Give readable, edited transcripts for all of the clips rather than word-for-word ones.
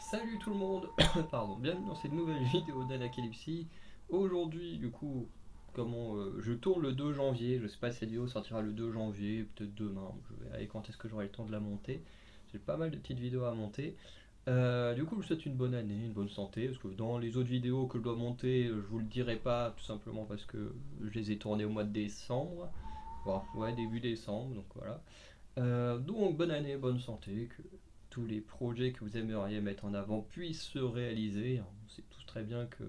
Salut tout le monde, pardon, bienvenue dans cette nouvelle vidéo d'Anacalypsie. Aujourd'hui, du coup, je tourne le 2 janvier, je sais pas si cette vidéo sortira le 2 janvier, peut-être demain, je verrai quand est-ce que j'aurai le temps de la monter. J'ai pas mal de petites vidéos à monter. Du coup, je vous souhaite une bonne année, une bonne santé, parce que dans les autres vidéos que je dois monter, je vous le dirai pas, tout simplement parce que je les ai tournées au mois de décembre. Bon, ouais, début décembre, donc voilà. Donc bonne année, bonne santé, que tous les projets que vous aimeriez mettre en avant puissent se réaliser. On sait tous très bien que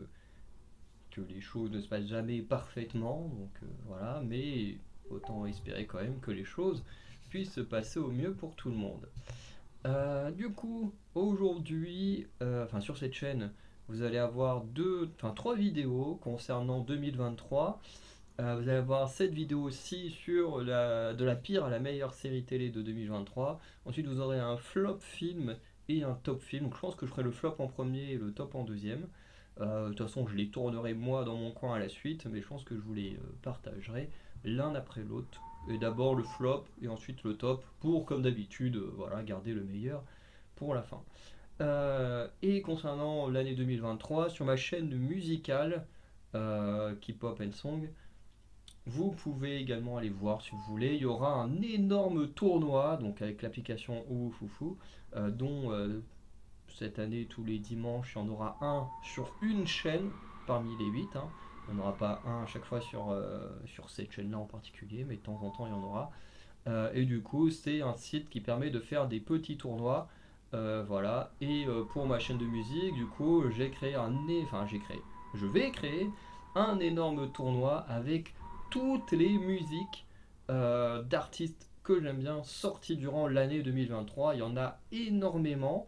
les choses ne se passent jamais parfaitement, donc voilà, mais autant espérer quand même que les choses puissent se passer au mieux pour tout le monde. Du coup, aujourd'hui, sur cette chaîne, vous allez avoir trois vidéos concernant 2023. Vous allez avoir cette vidéo aussi sur de la pire à la meilleure série télé de 2023. Ensuite, vous aurez un flop film et un top film. Donc, je pense que je ferai le flop en premier et le top en deuxième. De toute façon, je les tournerai moi dans mon coin à la suite, mais je pense que je vous les partagerai l'un après l'autre. Et d'abord le flop et ensuite le top pour, comme d'habitude, voilà, garder le meilleur pour la fin. Et concernant l'année 2023, sur ma chaîne musicale, K-pop and Song, vous pouvez également aller voir si vous voulez. Il y aura un énorme tournoi, donc avec l'application Oufoufou, dont cette année, tous les dimanches, il y en aura un sur une chaîne parmi les 8. Hein. Il n'y en aura pas un à chaque fois sur cette chaîne-là en particulier, mais de temps en temps, il y en aura. Et du coup, c'est un site qui permet de faire des petits tournois. Voilà. Et pour ma chaîne de musique, du coup, je vais créer un énorme tournoi avec toutes les musiques d'artistes que j'aime bien sorties durant l'année 2023. Il y en a énormément.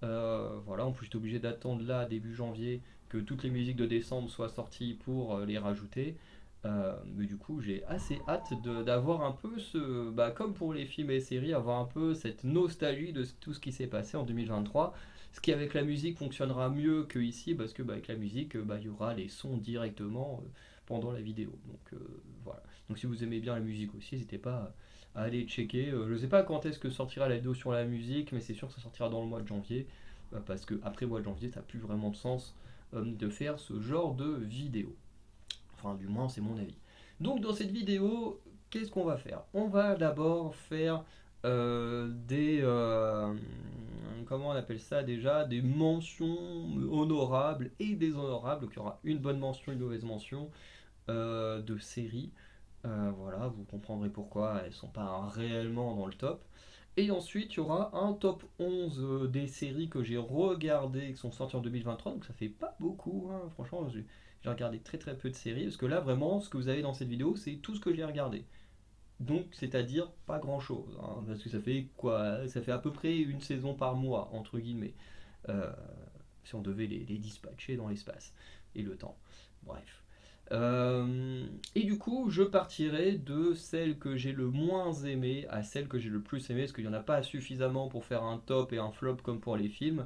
Voilà, en plus, j'étais obligé d'attendre là, début janvier, que toutes les musiques de décembre soient sorties pour les rajouter. Mais du coup, j'ai assez hâte d'avoir un peu comme pour les films et les séries, avoir un peu cette nostalgie de tout ce qui s'est passé en 2023. Ce qui avec la musique fonctionnera mieux que ici, parce que avec la musique, il y aura les sons directement pendant la vidéo. Donc voilà. Donc si vous aimez bien la musique aussi, n'hésitez pas à aller checker. Je ne sais pas quand est-ce que sortira la vidéo sur la musique, mais c'est sûr que ça sortira dans le mois de janvier, parce que après le mois de janvier, ça n'a plus vraiment de sens de faire ce genre de vidéo. Enfin, du moins, c'est mon avis. Donc, dans cette vidéo, qu'est-ce qu'on va faire? On va d'abord faire comment on appelle ça déjà? Des mentions honorables et déshonorables. Donc, il y aura une bonne mention, une mauvaise mention de séries. Voilà, vous comprendrez pourquoi elles ne sont pas réellement dans le top. Et ensuite, il y aura un top 11 des séries que j'ai regardées, qui sont sorties en 2023. Donc ça fait pas beaucoup, hein. Franchement, j'ai regardé très très peu de séries. Parce que là, vraiment, ce que vous avez dans cette vidéo, c'est tout ce que j'ai regardé. Donc, c'est-à-dire pas grand-chose, hein, parce que ça fait quoi? Ça fait à peu près une saison par mois, entre guillemets. Euh, Si on devait les dispatcher dans l'espace et le temps. Bref. Et du coup, je partirai de celle que j'ai le moins aimée à celle que j'ai le plus aimée, parce qu'il n'y en a pas suffisamment pour faire un top et un flop comme pour les films.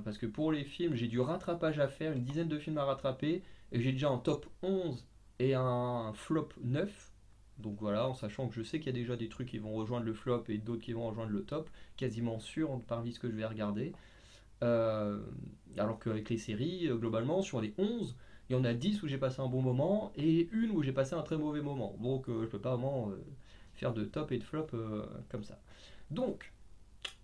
Parce que pour les films, j'ai du rattrapage à faire, une dizaine de films à rattraper, et j'ai déjà un top 11 et un flop 9. Donc voilà, en sachant que je sais qu'il y a déjà des trucs qui vont rejoindre le flop et d'autres qui vont rejoindre le top, quasiment sûr parmi ce que je vais regarder. Euh, Alors qu'avec les séries, globalement, sur les 11, il y en a 10 où j'ai passé un bon moment et une où j'ai passé un très mauvais moment. Donc je peux pas vraiment faire de top et de flop comme ça. Donc,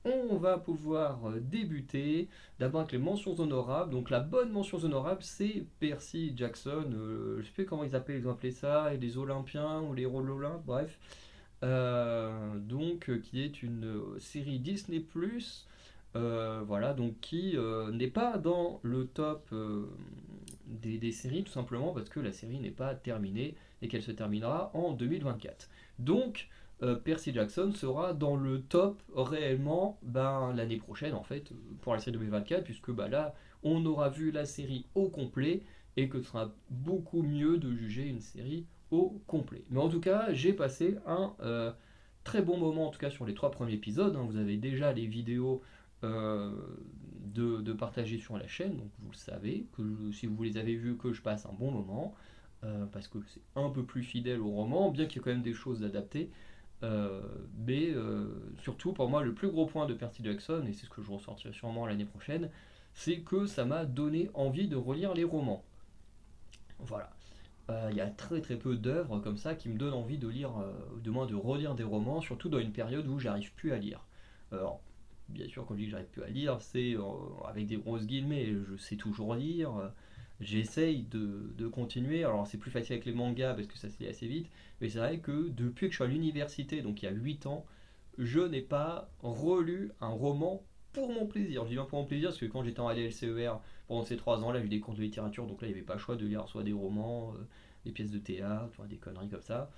on va pouvoir débuter d'abord avec les mentions honorables. Donc la bonne mention honorable, c'est Percy Jackson. Je sais plus comment ils ont appelé ça, les Olympiens ou les rôles Olympiques, bref. Qui est une série Disney+, voilà, donc qui n'est pas dans le top des séries, tout simplement parce que la série n'est pas terminée et qu'elle se terminera en 2024. Donc, Percy Jackson sera dans le top réellement l'année prochaine, en fait, pour la série 2024, puisque là, on aura vu la série au complet et que ce sera beaucoup mieux de juger une série au complet. Mais en tout cas, j'ai passé un très bon moment, en tout cas sur les 3 premiers épisodes. Hein. Vous avez déjà les vidéos euh, de partager sur la chaîne, donc vous le savez, si vous les avez vus, que je passe un bon moment, parce que c'est un peu plus fidèle au roman, bien qu'il y ait quand même des choses adaptées. Surtout pour moi le plus gros point de Percy Jackson, et c'est ce que je ressortirai sûrement l'année prochaine, c'est que ça m'a donné envie de relire les romans. Voilà. Il y a très très peu d'œuvres comme ça qui me donnent envie de lire, de moins de relire des romans, surtout dans une période où j'arrive plus à lire. Alors, bien sûr, quand je dis que j'arrive plus à lire, c'est avec des grosses guillemets, je sais toujours lire, j'essaye de continuer. Alors, c'est plus facile avec les mangas parce que ça se lit assez vite, mais c'est vrai que depuis que je suis à l'université, donc il y a 8 ans, je n'ai pas relu un roman pour mon plaisir. Je dis bien pour mon plaisir parce que quand j'étais en ADLCER, pendant ces 3 ans-là, j'ai eu des cours de littérature, donc là, il n'y avait pas le choix de lire soit des romans, des pièces de théâtre, enfin, des conneries comme ça.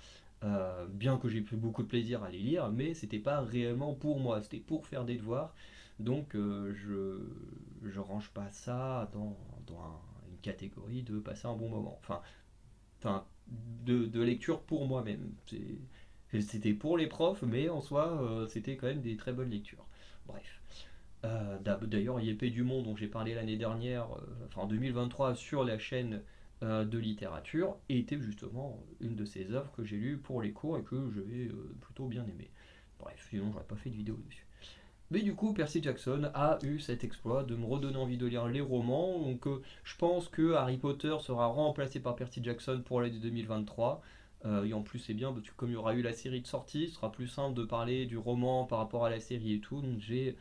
Bien que j'ai pris beaucoup de plaisir à les lire, mais c'était pas réellement pour moi, c'était pour faire des devoirs. Donc je range pas ça une catégorie de passer un bon moment. Enfin de lecture pour moi-même. C'était pour les profs, mais en soi, c'était quand même des très bonnes lectures. Bref. D'ailleurs, Yépée du Monde, dont j'ai parlé l'année dernière, enfin en 2023, sur la chaîne de littérature, était justement une de ces œuvres que j'ai lues pour les cours et que j'avais plutôt bien aimé. Bref, sinon j'aurais pas fait de vidéo dessus. Mais du coup, Percy Jackson a eu cet exploit de me redonner envie de lire les romans. Donc, je pense que Harry Potter sera remplacé par Percy Jackson pour l'année 2023. Et en plus, c'est bien parce que comme il y aura eu la série de sortie, ce sera plus simple de parler du roman par rapport à la série et tout. Donc, j'ai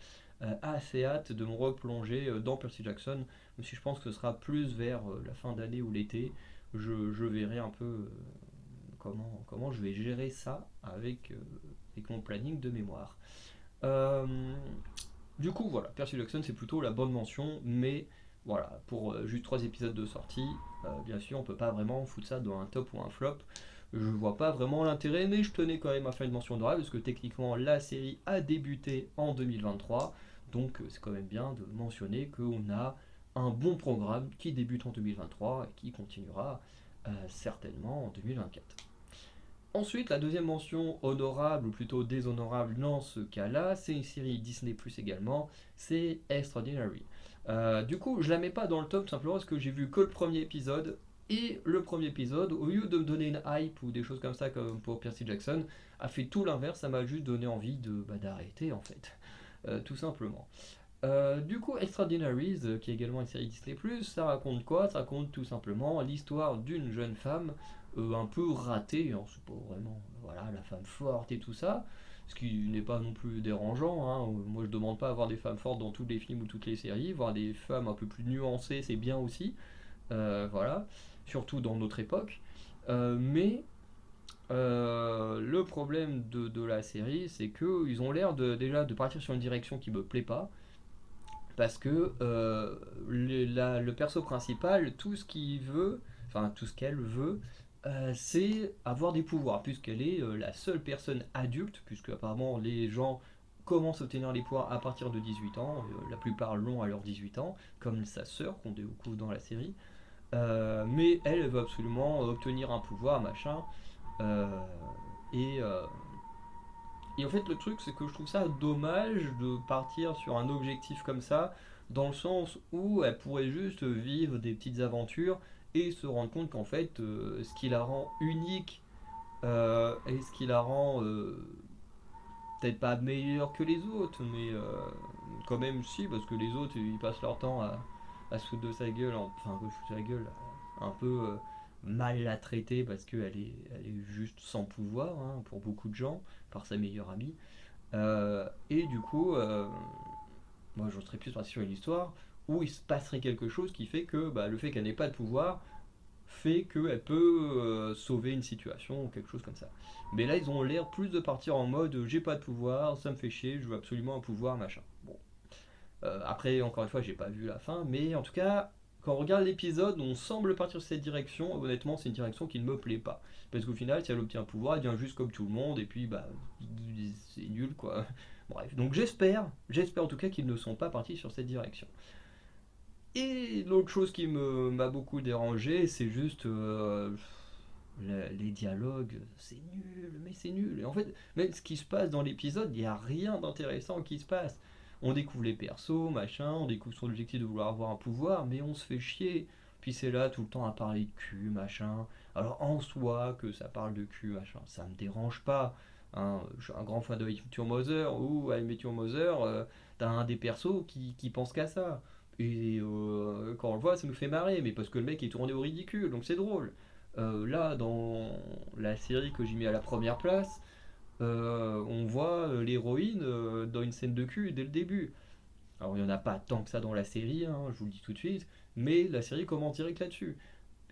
assez hâte de me replonger dans Percy Jackson. Même si je pense que ce sera plus vers la fin d'année ou l'été. Je verrai un peu comment je vais gérer ça avec mon planning de mémoire. Euh, du coup, voilà, Percy Jackson, c'est plutôt la bonne mention, mais voilà, pour juste 3 épisodes de sortie, bien sûr, on peut pas vraiment foutre ça dans un top ou un flop. Je vois pas vraiment l'intérêt, mais je tenais quand même à faire une mention honorable, parce que techniquement, la série a débuté en 2023, donc c'est quand même bien de mentionner qu'on a un bon programme qui débute en 2023 et qui continuera certainement en 2024. Ensuite, la deuxième mention honorable, ou plutôt déshonorable dans ce cas-là, c'est une série Disney Plus également, c'est Extraordinary. Du coup, je la mets pas dans le top tout simplement parce que j'ai vu que le premier épisode, et le premier épisode, au lieu de me donner une hype ou des choses comme ça comme pour Percy Jackson, a fait tout l'inverse, ça m'a juste donné envie d'arrêter en fait, tout simplement. Du coup, Extraordinaries, qui est également une série Disney+, ça raconte quoi? Ça raconte tout simplement l'histoire d'une jeune femme un peu ratée, hein, c'est pas vraiment voilà, la femme forte et tout ça, ce qui n'est pas non plus dérangeant, hein. Moi je demande pas à avoir des femmes fortes dans tous les films ou toutes les séries, voir des femmes un peu plus nuancées c'est bien aussi, voilà, surtout dans notre époque. Mais le problème de la série, c'est qu'ils ont l'air déjà de partir sur une direction qui me plaît pas, parce que le perso principal, tout ce qu'il veut, enfin tout ce qu'elle veut, c'est avoir des pouvoirs, puisqu'elle est la seule personne adulte, puisque apparemment les gens commencent à obtenir les pouvoirs à partir de 18 ans, la plupart l'ont à leurs 18 ans, comme sa sœur qu'on découvre dans la série. Mais elle, elle veut absolument obtenir un pouvoir, machin. Euh, et, euh, et en fait, le truc, c'est que je trouve ça dommage de partir sur un objectif comme ça, dans le sens où elle pourrait juste vivre des petites aventures et se rendre compte qu'en fait, ce qui la rend unique et ce qui la rend peut-être pas meilleure que les autres, mais quand même si, parce que les autres, ils passent leur temps à se foutre de sa gueule, enfin, se foutre de sa gueule, un peu mal la traiter parce elle est juste sans pouvoir hein, pour beaucoup de gens, par sa meilleure amie. Et du coup, moi je serais plus parti sur une histoire où il se passerait quelque chose qui fait que le fait qu'elle n'ait pas de pouvoir fait qu'elle peut sauver une situation ou quelque chose comme ça. Mais là, ils ont l'air plus de partir en mode j'ai pas de pouvoir, ça me fait chier, je veux absolument un pouvoir, machin. Bon. Après, encore une fois, j'ai pas vu la fin, mais en tout cas, quand on regarde l'épisode, on semble partir sur cette direction. Honnêtement, c'est une direction qui ne me plaît pas. Parce qu'au final, si elle obtient un pouvoir, elle devient juste comme tout le monde, et puis c'est nul quoi. Bref, donc j'espère en tout cas qu'ils ne sont pas partis sur cette direction. Et l'autre chose qui m'a beaucoup dérangé, c'est juste les dialogues. C'est nul, mais c'est nul. Et en fait, même ce qui se passe dans l'épisode, il n'y a rien d'intéressant qui se passe. On découvre les persos, machin, on découvre son objectif de vouloir avoir un pouvoir, mais on se fait chier. Puis c'est là tout le temps à parler de cul, machin. Alors en soi, que ça parle de cul, machin, ça me dérange pas. hein. Je suis un grand fan de How I Met Your Mother, ou How I Met Your Mother, t'as un des persos qui pense qu'à ça. Et quand on le voit, ça nous fait marrer, mais parce que le mec est tourné au ridicule, donc c'est drôle. Là, dans la série que j'ai mis à la première place, on voit l'héroïne dans une scène de cul dès le début. Alors il n'y en a pas tant que ça dans la série, hein, je vous le dis tout de suite, mais la série commence direct là-dessus.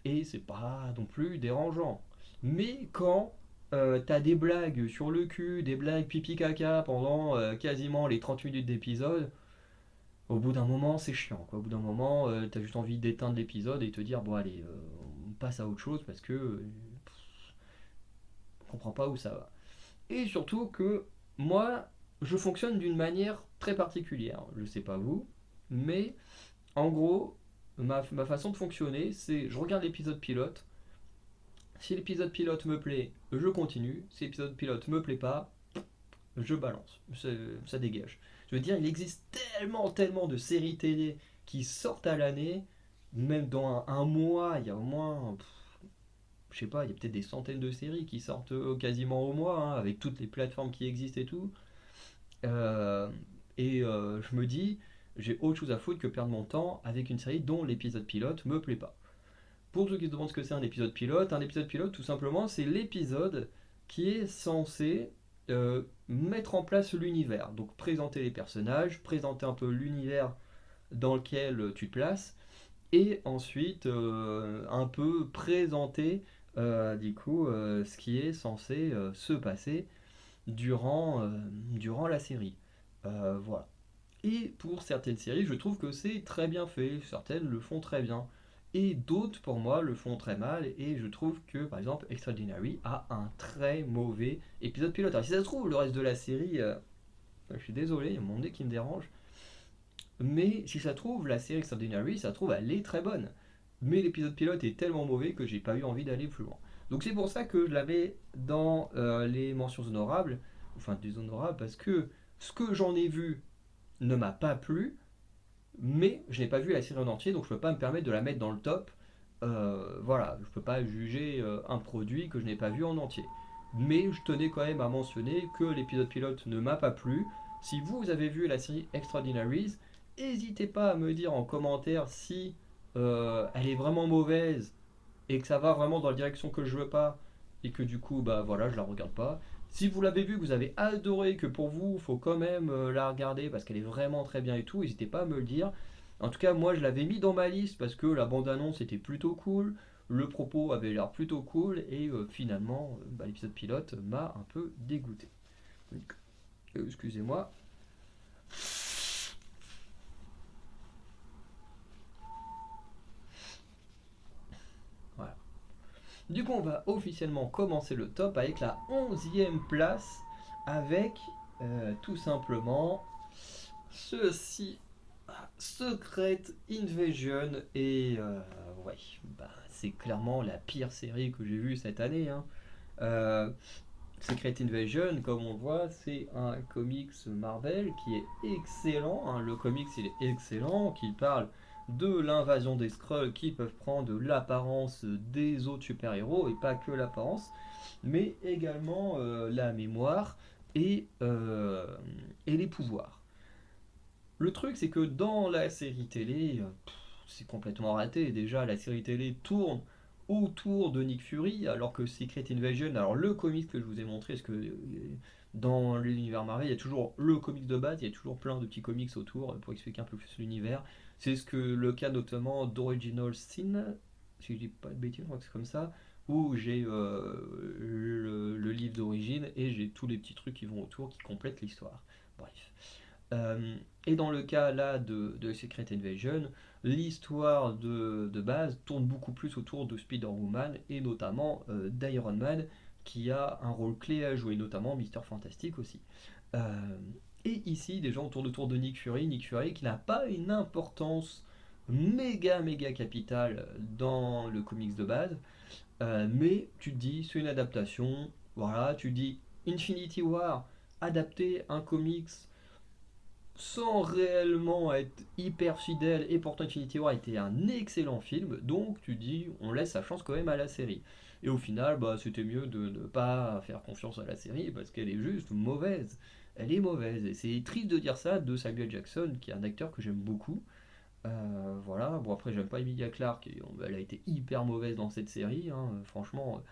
Et c'est pas non plus dérangeant. Mais quand t'as des blagues sur le cul, des blagues pipi caca pendant quasiment les 30 minutes d'épisode, au bout d'un moment c'est chiant, quoi. Au bout d'un moment, t'as juste envie d'éteindre l'épisode et te dire bon allez, on passe à autre chose parce que on comprend pas où ça va. Et surtout que moi, je fonctionne d'une manière très particulière. Je sais pas vous, mais en gros, ma façon de fonctionner, c'est je regarde l'épisode pilote. Si l'épisode pilote me plaît, je continue. Si l'épisode pilote me plaît pas, je balance. Ça dégage. Je veux dire, il existe tellement de séries télé qui sortent à l'année, même dans un mois, il y a au moins, je sais pas, il y a peut-être des centaines de séries qui sortent quasiment au mois, hein, avec toutes les plateformes qui existent et tout. Euh, je me dis, j'ai autre chose à foutre que perdre mon temps avec une série dont l'épisode pilote me plaît pas. Pour ceux qui se demandent ce que c'est un épisode pilote, tout simplement, c'est l'épisode qui est censé mettre en place l'univers. Donc présenter les personnages, présenter un peu l'univers dans lequel tu te places, et ensuite un peu présenter ce qui est censé se passer durant la série. Voilà. Et pour certaines séries, je trouve que c'est très bien fait, certaines le font très bien. Et d'autres, pour moi, le font très mal. Et je trouve que, par exemple, Extraordinary a un très mauvais épisode pilote. Alors, si ça se trouve, le reste de la série, je suis désolé, il y a mon nez qui me dérange. Mais si ça se trouve, la série Extraordinary, ça se trouve, elle est très bonne. Mais l'épisode pilote est tellement mauvais que j'ai pas eu envie d'aller plus loin. Donc c'est pour ça que je l'avais dans les mentions honorables, enfin des honorables, parce que ce que j'en ai vu ne m'a pas plu, mais je n'ai pas vu la série en entier, donc je ne peux pas me permettre de la mettre dans le top. Voilà, je ne peux pas juger un produit que je n'ai pas vu en entier. Mais je tenais quand même à mentionner que l'épisode pilote ne m'a pas plu. Si vous avez vu la série Extraordinaries, n'hésitez pas à me dire en commentaire si elle est vraiment mauvaise et que ça va vraiment dans la direction que je veux pas et que du coup bah voilà je la regarde pas. Si vous l'avez vu, que vous avez adoré, que pour vous il faut quand même la regarder parce qu'elle est vraiment très bien et tout, n'hésitez pas à me le dire. En tout cas moi je l'avais mis dans ma liste parce que la bande annonce était plutôt cool, le propos avait l'air plutôt cool et finalement l'épisode pilote m'a un peu dégoûté. Donc, excusez-moi. Voilà. Du coup, on va officiellement commencer le top avec la 11e place, avec tout simplement ceci. Secret Invasion. Et ouais, bah, c'est clairement la pire série que j'ai vue cette année, hein. Euh, Secret Invasion, comme on le voit, c'est un comics Marvel qui est excellent, hein. Le comics, il est excellent, qui parle de l'invasion des Skrulls qui peuvent prendre l'apparence des autres super-héros, et pas que l'apparence, mais également la mémoire et les pouvoirs. Le truc, c'est que dans la série télé, c'est complètement raté. Déjà, la série télé tourne autour de Nick Fury, alors que Secret Invasion, alors le comic que je vous ai montré, parce que dans l'univers Marvel, il y a toujours le comic de base, il y a toujours plein de petits comics autour pour expliquer un peu plus l'univers. C'est ce que le cas notamment d'Original Sin, si je dis pas de bêtises, je crois que c'est comme ça, où j'ai le livre d'origine et j'ai tous les petits trucs qui vont autour qui complètent l'histoire. Bref. Et dans le cas là de Secret Invasion, l'histoire de base tourne beaucoup plus autour de Spider-Woman et notamment d'Iron Man qui a un rôle clé à jouer, notamment Mister Fantastic aussi. Euh, et ici, des gens tournent autour de Nick Fury qui n'a pas une importance méga capitale dans le comics de base, mais tu te dis c'est une adaptation, voilà, tu te dis Infinity War, adapter un comics sans réellement être hyper fidèle, et pourtant Infinity War était un excellent film, donc tu dis on laisse sa chance quand même à la série. Et au final, bah, c'était mieux de ne pas faire confiance à la série parce qu'elle est juste mauvaise. Elle est mauvaise. Et c'est triste de dire ça de Samuel Jackson, qui est un acteur que j'aime beaucoup. Voilà, bon après j'aime pas Emilia Clarke, et elle a été hyper mauvaise dans cette série, hein. Franchement,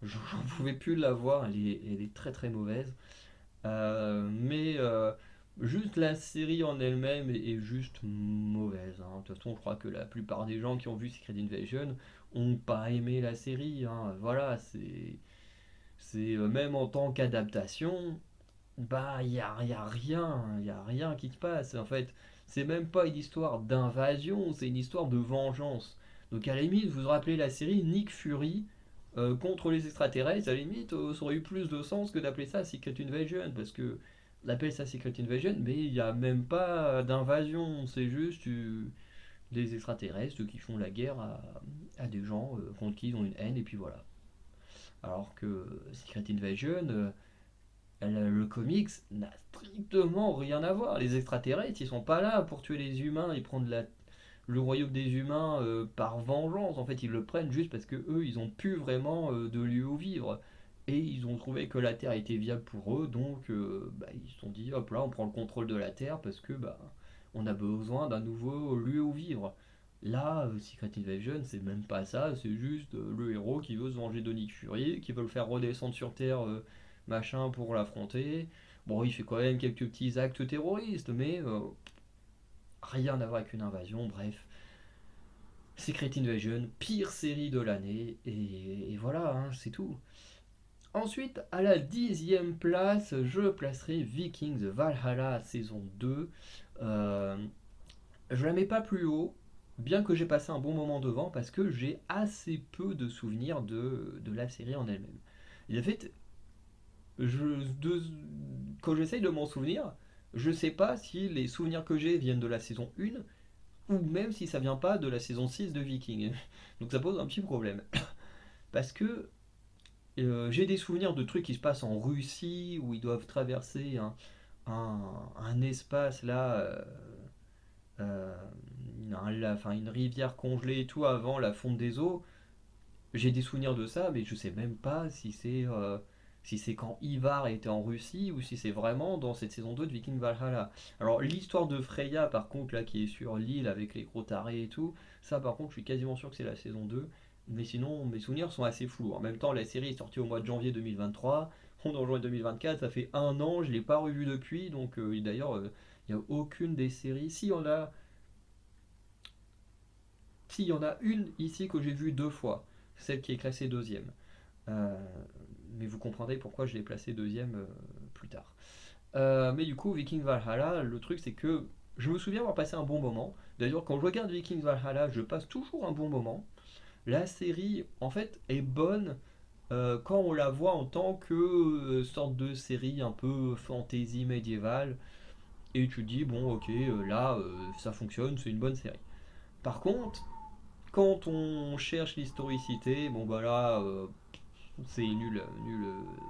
j'en pouvais plus de la voir, elle est très très mauvaise. Mais juste la série en elle-même est juste mauvaise, hein. De toute façon, je crois que la plupart des gens qui ont vu Secret Invasion ont pas aimé la série, hein. Voilà, même en tant qu'adaptation, bah y a rien qui se passe. En fait, c'est même pas une histoire d'invasion, c'est une histoire de vengeance. Donc à la limite, vous vous rappelez la série Nick Fury contre les extraterrestres, à la limite, ça aurait eu plus de sens que d'appeler ça Secret Invasion, parce que on appelle ça Secret Invasion, mais il n'y a même pas d'invasion, c'est juste des extraterrestres qui font la guerre à des gens contre qui ils ont une haine, et puis voilà. Alors que Secret Invasion, le comics n'a strictement rien à voir. Les extraterrestres, ils sont pas là pour tuer les humains et prendre le royaume des humains par vengeance. En fait, ils le prennent juste parce que eux, ils ont plus vraiment de lieu où vivre. Et ils ont trouvé que la Terre était viable pour eux, donc bah, ils se sont dit, hop là, on prend le contrôle de la Terre parce que bah, on a besoin d'un nouveau lieu où vivre. Là, Secret Invasion, c'est même pas ça, c'est juste le héros qui veut se venger de Nick Fury, qui veut le faire redescendre sur Terre, machin, pour l'affronter. Bon, il fait quand même quelques petits actes terroristes, mais rien à voir avec une invasion, bref. Secret Invasion, pire série de l'année, et voilà, hein, c'est tout. Ensuite, à la 10e place, je placerai Vikings Valhalla saison 2. Euh, je la mets pas plus haut, bien que j'ai passé un bon moment devant, parce que j'ai assez peu de souvenirs de la série en elle-même. Et en fait, de, quand j'essaye de m'en souvenir, je sais pas si les souvenirs que j'ai viennent de la saison 1 ou même si ça vient pas de la saison 6 de Viking. Donc ça pose un petit problème. Parce que j'ai des souvenirs de trucs qui se passent en Russie où ils doivent traverser un espace là, euh, une rivière congelée et tout avant la fonte des eaux. J'ai des souvenirs de ça, mais je sais même pas si c'est quand Ivar était en Russie ou si c'est vraiment dans cette saison 2 de Viking Valhalla. Alors l'histoire de Freya par contre là qui est sur l'île avec les gros tarés et tout, ça par contre je suis quasiment sûr que c'est la saison 2. Mais sinon mes souvenirs sont assez flous. En même temps la série est sortie au mois de janvier 2023, on est en juin 2024, ça fait un an, je l'ai pas revu depuis, donc d'ailleurs il n'y a aucune des séries. Si, il y en a une ici que j'ai vue deux fois, celle qui est classée deuxième. Euh, mais vous comprendrez pourquoi je l'ai placé deuxième plus tard. Mais du coup, Viking Valhalla, le truc c'est que je me souviens avoir passé un bon moment. D'ailleurs, quand je regarde Viking Valhalla, je passe toujours un bon moment. La série, en fait, est bonne quand on la voit en tant que sorte de série un peu fantasy médiévale. Et tu te dis, bon, ok, là, ça fonctionne, c'est une bonne série. Par contre, quand on cherche l'historicité, bon bah là, c'est nul, nul,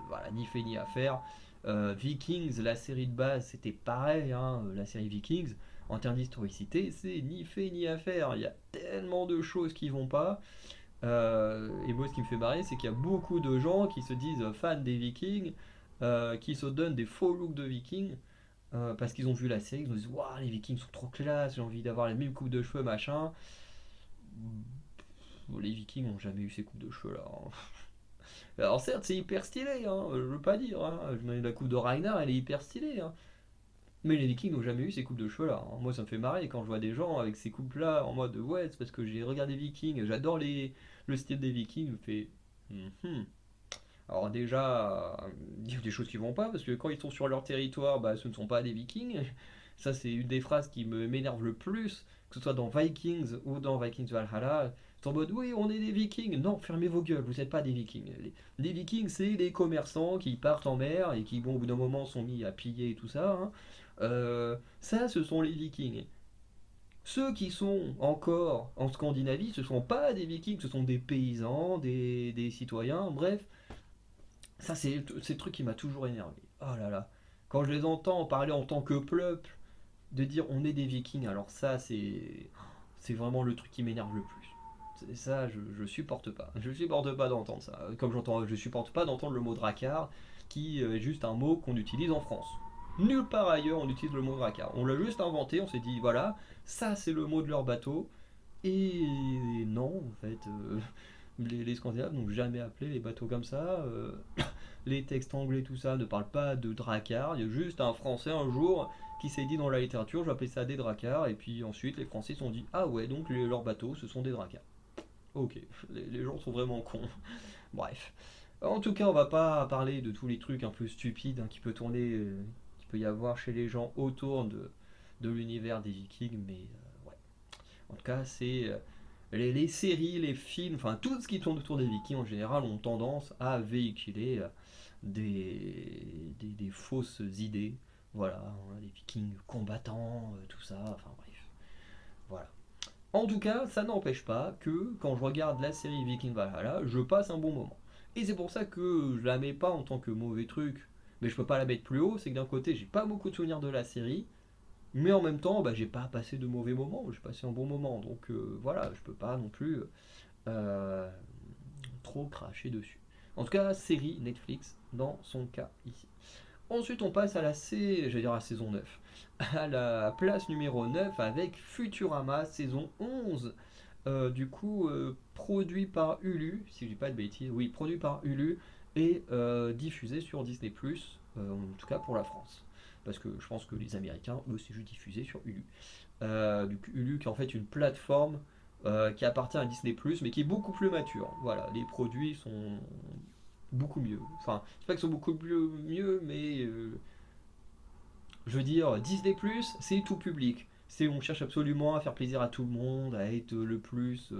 voilà, ni fait ni à faire. Vikings, la série de base, c'était pareil, hein, la série Vikings, en termes d'historicité, c'est ni fait ni à faire. Il y a tellement de choses qui vont pas. Et moi, ce qui me fait marrer, c'est qu'il y a beaucoup de gens qui se disent fans des Vikings, qui se donnent des faux looks de Vikings, parce qu'ils ont vu la série, ils se disent waouh, les Vikings sont trop classe, j'ai envie d'avoir les mêmes coupes de cheveux, machin. Bon, les Vikings n'ont jamais eu ces coupes de cheveux là, hein. Alors certes, c'est hyper stylé, hein, je veux pas dire, hein. La coupe de Ragnar, elle est hyper stylée, hein. Mais les Vikings n'ont jamais eu ces coupes de cheveux là, hein. Moi, ça me fait marrer quand je vois des gens avec ces coupes là en mode ouais, c'est parce que j'ai regardé Vikings, j'adore le style des Vikings. Je me fais mhm. Alors déjà, il y a des choses qui vont pas parce que quand ils sont sur leur territoire, bah, ce ne sont pas des Vikings. Ça, c'est une des phrases qui m'énerve le plus, que ce soit dans Vikings ou dans Vikings Valhalla. C'est en mode oui, on est des Vikings. Non, fermez vos gueules, vous n'êtes pas des Vikings. Les Vikings, c'est les commerçants qui partent en mer et qui, bon, au bout d'un moment, sont mis à piller et tout ça, hein. Ça, ce sont les Vikings. Ceux qui sont encore en Scandinavie, ce ne sont pas des Vikings, ce sont des paysans, des citoyens, bref. Ça, c'est le truc qui m'a toujours énervé. Oh là là. Quand je les entends parler en tant que peuple, de dire on est des Vikings, alors ça c'est vraiment le truc qui m'énerve le plus. Ça, je supporte pas. Je supporte pas d'entendre ça. Comme j'entends, je supporte pas d'entendre le mot dracard, qui est juste un mot qu'on utilise en France. Nulle part ailleurs on utilise le mot dracard. On l'a juste inventé, on s'est dit voilà, ça c'est le mot de leur bateau. Et non, en fait, les Scandinaves n'ont jamais appelé les bateaux comme ça. Les textes anglais, tout ça, ne parlent pas de dracard. Il y a juste un Français un jour qui s'est dit dans la littérature, je vais appeler ça des dracards. Et puis ensuite, les Français se sont dit, ah ouais, donc leurs bateaux, ce sont des dracards. Ok, les gens sont vraiment cons. Bref. En tout cas, on va pas parler de tous les trucs un peu stupides qui peut tourner, qui peut y avoir chez les gens autour de l'univers des Vikings, mais ouais. En tout cas, c'est les séries, les films, enfin tout ce qui tourne autour des Vikings en général ont tendance à véhiculer des fausses idées. Voilà, hein, les Vikings combattants, tout ça, enfin bref. Voilà. En tout cas, ça n'empêche pas que quand je regarde la série Viking Valhalla, je passe un bon moment. Et c'est pour ça que je la mets pas en tant que mauvais truc, mais je peux pas la mettre plus haut. C'est que d'un côté, j'ai pas beaucoup de souvenirs de la série, mais en même temps, bah, j'ai pas passé de mauvais moments, j'ai passé un bon moment. Donc voilà, je peux pas non plus euh, trop cracher dessus. En tout cas, série Netflix dans son cas ici. Ensuite, on passe à j'allais dire à la saison 9, à la place numéro 9 avec Futurama saison 11. Du coup, produit par Hulu, si je dis pas de bêtises, oui, produit par Hulu et diffusé sur Disney+, en tout cas pour la France. Parce que je pense que les Américains, eux, c'est juste diffusé sur Hulu. Du coup, Hulu qui est en fait une plateforme qui appartient à Disney+, mais qui est beaucoup plus mature. Voilà, les produits sont beaucoup mieux. Enfin, c'est pas qu'ils sont beaucoup mieux, mais je veux dire, Disney+, c'est tout public. On cherche absolument à faire plaisir à tout le monde, à être le plus...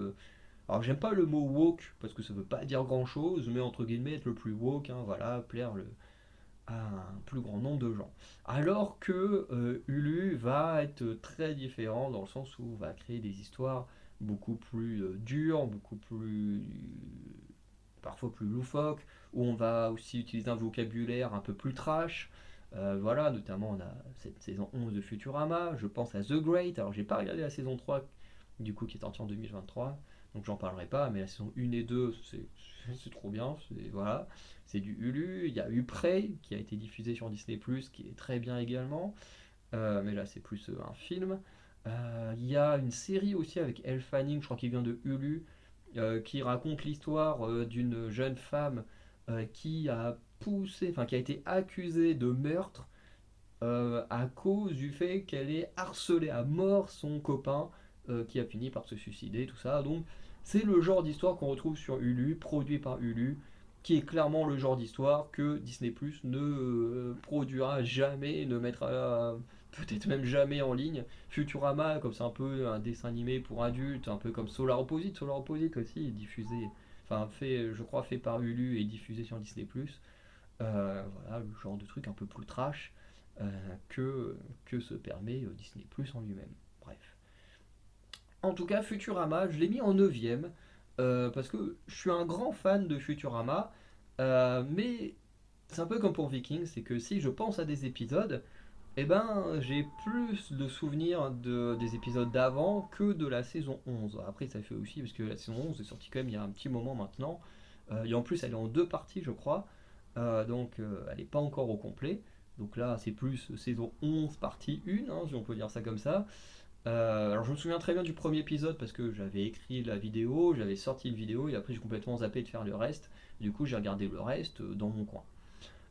alors j'aime pas le mot woke, parce que ça veut pas dire grand chose, mais entre guillemets, être le plus woke, hein, voilà, plaire à un plus grand nombre de gens. Alors que Hulu va être très différent dans le sens où on va créer des histoires beaucoup plus dures, beaucoup plus parfois plus loufoques, où on va aussi utiliser un vocabulaire un peu plus trash. Voilà, notamment on a cette saison 11 de Futurama, je pense à The Great, alors j'ai pas regardé la saison 3 du coup qui est sortie en 2023, donc j'en parlerai pas, mais la saison 1 et 2 c'est trop bien, voilà, c'est du Hulu, il y a eu Prey qui a été diffusé sur Disney+, qui est très bien également, mais là c'est plus un film. Il y a une série aussi avec Elle Fanning, je crois qu'il vient de Hulu, qui raconte l'histoire d'une jeune femme qui a enfin qui a été accusée de meurtre à cause du fait qu'elle ait harcelé à mort son copain qui a fini par se suicider, tout ça. Donc c'est le genre d'histoire qu'on retrouve sur Hulu, produit par Hulu, qui est clairement le genre d'histoire que Disney Plus ne produira jamais, ne mettra peut-être même jamais en ligne. Futurama, comme c'est un peu un dessin animé pour adultes, un peu comme Solar Opposite. Solar Opposite aussi est diffusé, enfin fait, je crois fait par Hulu et diffusé sur Disney Plus. Voilà, le genre de truc un peu plus trash que se permet Disney Plus en lui-même. Bref. En tout cas, Futurama, je l'ai mis en neuvième parce que je suis un grand fan de Futurama, mais c'est un peu comme pour Vikings, c'est que si je pense à des épisodes, eh ben, j'ai plus de souvenirs des épisodes d'avant que de la saison 11. Après, ça fait aussi, parce que la saison 11 est sortie quand même il y a un petit moment maintenant. Et en plus, elle est en deux parties, je crois. Donc, elle n'est pas encore au complet. Donc là, c'est plus saison 11, partie 1, hein, si on peut dire ça comme ça. Alors, je me souviens très bien du premier épisode parce que j'avais écrit la vidéo, j'avais sorti une vidéo et après, j'ai complètement zappé de faire le reste. Du coup, j'ai regardé le reste dans mon coin.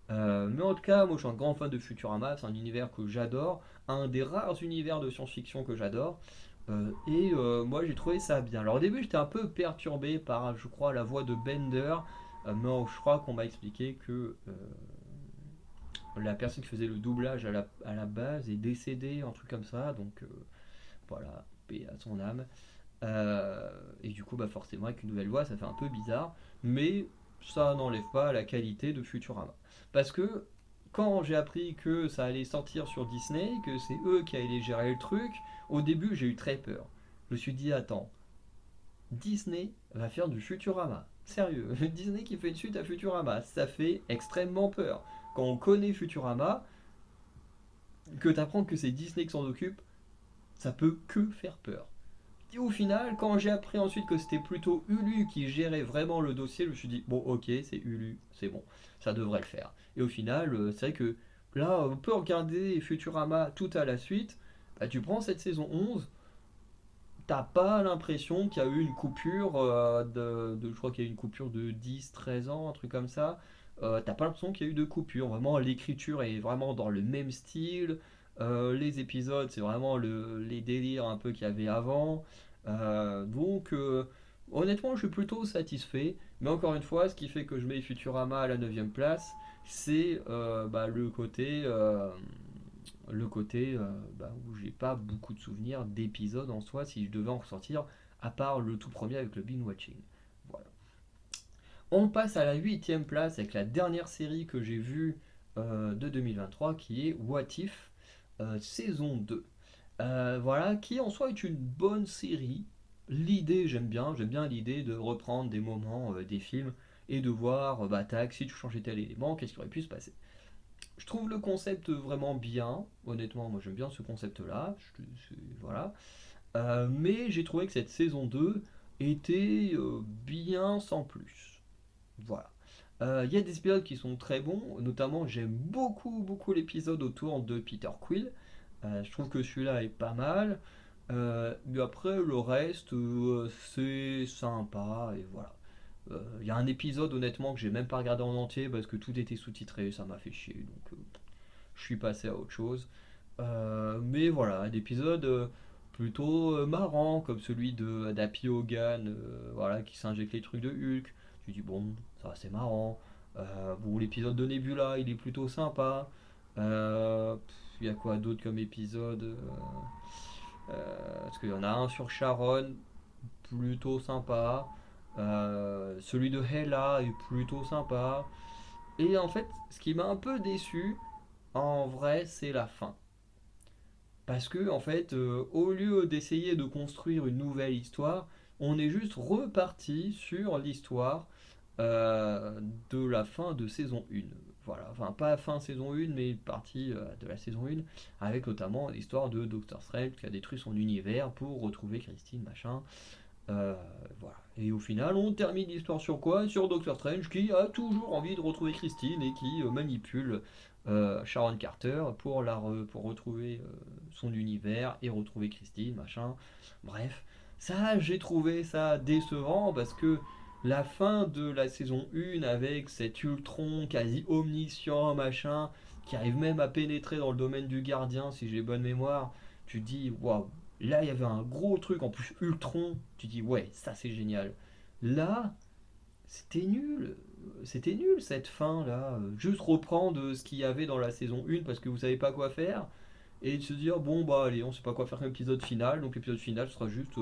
Mais en tout cas, moi je suis un grand fan de Futurama, c'est un univers que j'adore, un des rares univers de science-fiction que j'adore. Moi j'ai trouvé ça bien. Alors au début j'étais un peu perturbé par, je crois, la voix de Bender, mais je crois qu'on m'a expliqué que la personne qui faisait le doublage à la base est décédée, un truc comme ça, donc voilà, paix à son âme. Et du coup, bah forcément, avec une nouvelle voix, ça fait un peu bizarre, mais ça n'enlève pas la qualité de Futurama. Parce que quand j'ai appris que ça allait sortir sur Disney, que c'est eux qui allaient gérer le truc, au début, j'ai eu très peur. Je me suis dit, attends, Disney va faire du Futurama. Sérieux, Disney qui fait une suite à Futurama, ça fait extrêmement peur. Quand on connaît Futurama, que t'apprends que c'est Disney qui s'en occupe, ça peut que faire peur. Et au final, quand j'ai appris ensuite que c'était plutôt Hulu qui gérait vraiment le dossier, je me suis dit, bon, ok, c'est Hulu, c'est bon, ça devrait le faire. Et au final, c'est vrai que là, on peut regarder Futurama tout à la suite. Bah, tu prends cette saison 11, t'as pas l'impression qu'il y a eu une coupure je crois qu'il y a eu une coupure de 10, 13 ans, un truc comme ça. T'as pas l'impression qu'il y a eu de coupure. Vraiment, l'écriture est vraiment dans le même style. Les épisodes, c'est vraiment les délires un peu qu'il y avait avant. Donc, honnêtement, je suis plutôt satisfait. Mais encore une fois, ce qui fait que je mets Futurama à la 9e place, c'est bah, le côté où j'ai pas beaucoup de souvenirs d'épisodes en soi si je devais en ressortir, à part le tout premier avec le binge watching. Voilà. On passe à la 8e place avec la dernière série que j'ai vue de 2023 qui est What If saison 2. Voilà, qui en soi est une bonne série. L'idée, j'aime bien l'idée de reprendre des moments des films et de voir, bah tac, si tu changeais tel élément, qu'est-ce qui aurait pu se passer. Je trouve le concept vraiment bien. Honnêtement, moi j'aime bien ce concept-là. Voilà. Mais j'ai trouvé que cette saison 2 était bien sans plus. Voilà. Il y a des épisodes qui sont très bons. Notamment, j'aime beaucoup, beaucoup l'épisode autour de Peter Quill. Je trouve que celui-là est pas mal. Mais après, le reste, c'est sympa. Et voilà. Il y a un épisode, honnêtement, que j'ai même pas regardé en entier parce que tout était sous-titré. Ça m'a fait chier. Donc, je suis passé à autre chose. Mais voilà, d'épisodes plutôt marrants, comme celui d'Happy Hogan, voilà, qui s'injecte les trucs de Hulk. Je dis bon, ça c'est marrant. Bon, l'épisode de Nebula, il est plutôt sympa. Il y a quoi d'autre comme épisode parce qu'il y en a un sur Sharon, plutôt sympa. Celui de Hella est plutôt sympa. Et en fait, ce qui m'a un peu déçu, en vrai, c'est la fin. Parce que, en fait, au lieu d'essayer de construire une nouvelle histoire, on est juste reparti sur l'histoire euh, de la fin de saison 1. Voilà, enfin pas fin saison 1, mais partie de la saison 1, avec notamment l'histoire de Doctor Strange qui a détruit son univers pour retrouver Christine, machin. Euh, voilà. Et au final, on termine l'histoire sur quoi? Sur Doctor Strange qui a toujours envie de retrouver Christine et qui manipule Sharon Carter pour retrouver son univers et retrouver Christine, machin. Bref, ça, j'ai trouvé ça décevant parce que la fin de la saison 1 avec cet Ultron quasi omniscient, machin, qui arrive même à pénétrer dans le domaine du gardien, si j'ai bonne mémoire, tu te dis, waouh, là, il y avait un gros truc, en plus Ultron, tu dis ouais, ça c'est génial. Là, c'était nul. C'était nul cette fin là. Juste reprendre ce qu'il y avait dans la saison 1 parce que vous savez pas quoi faire et de se dire bon bah allez, on sait pas quoi faire comme épisode final. Donc l'épisode final sera juste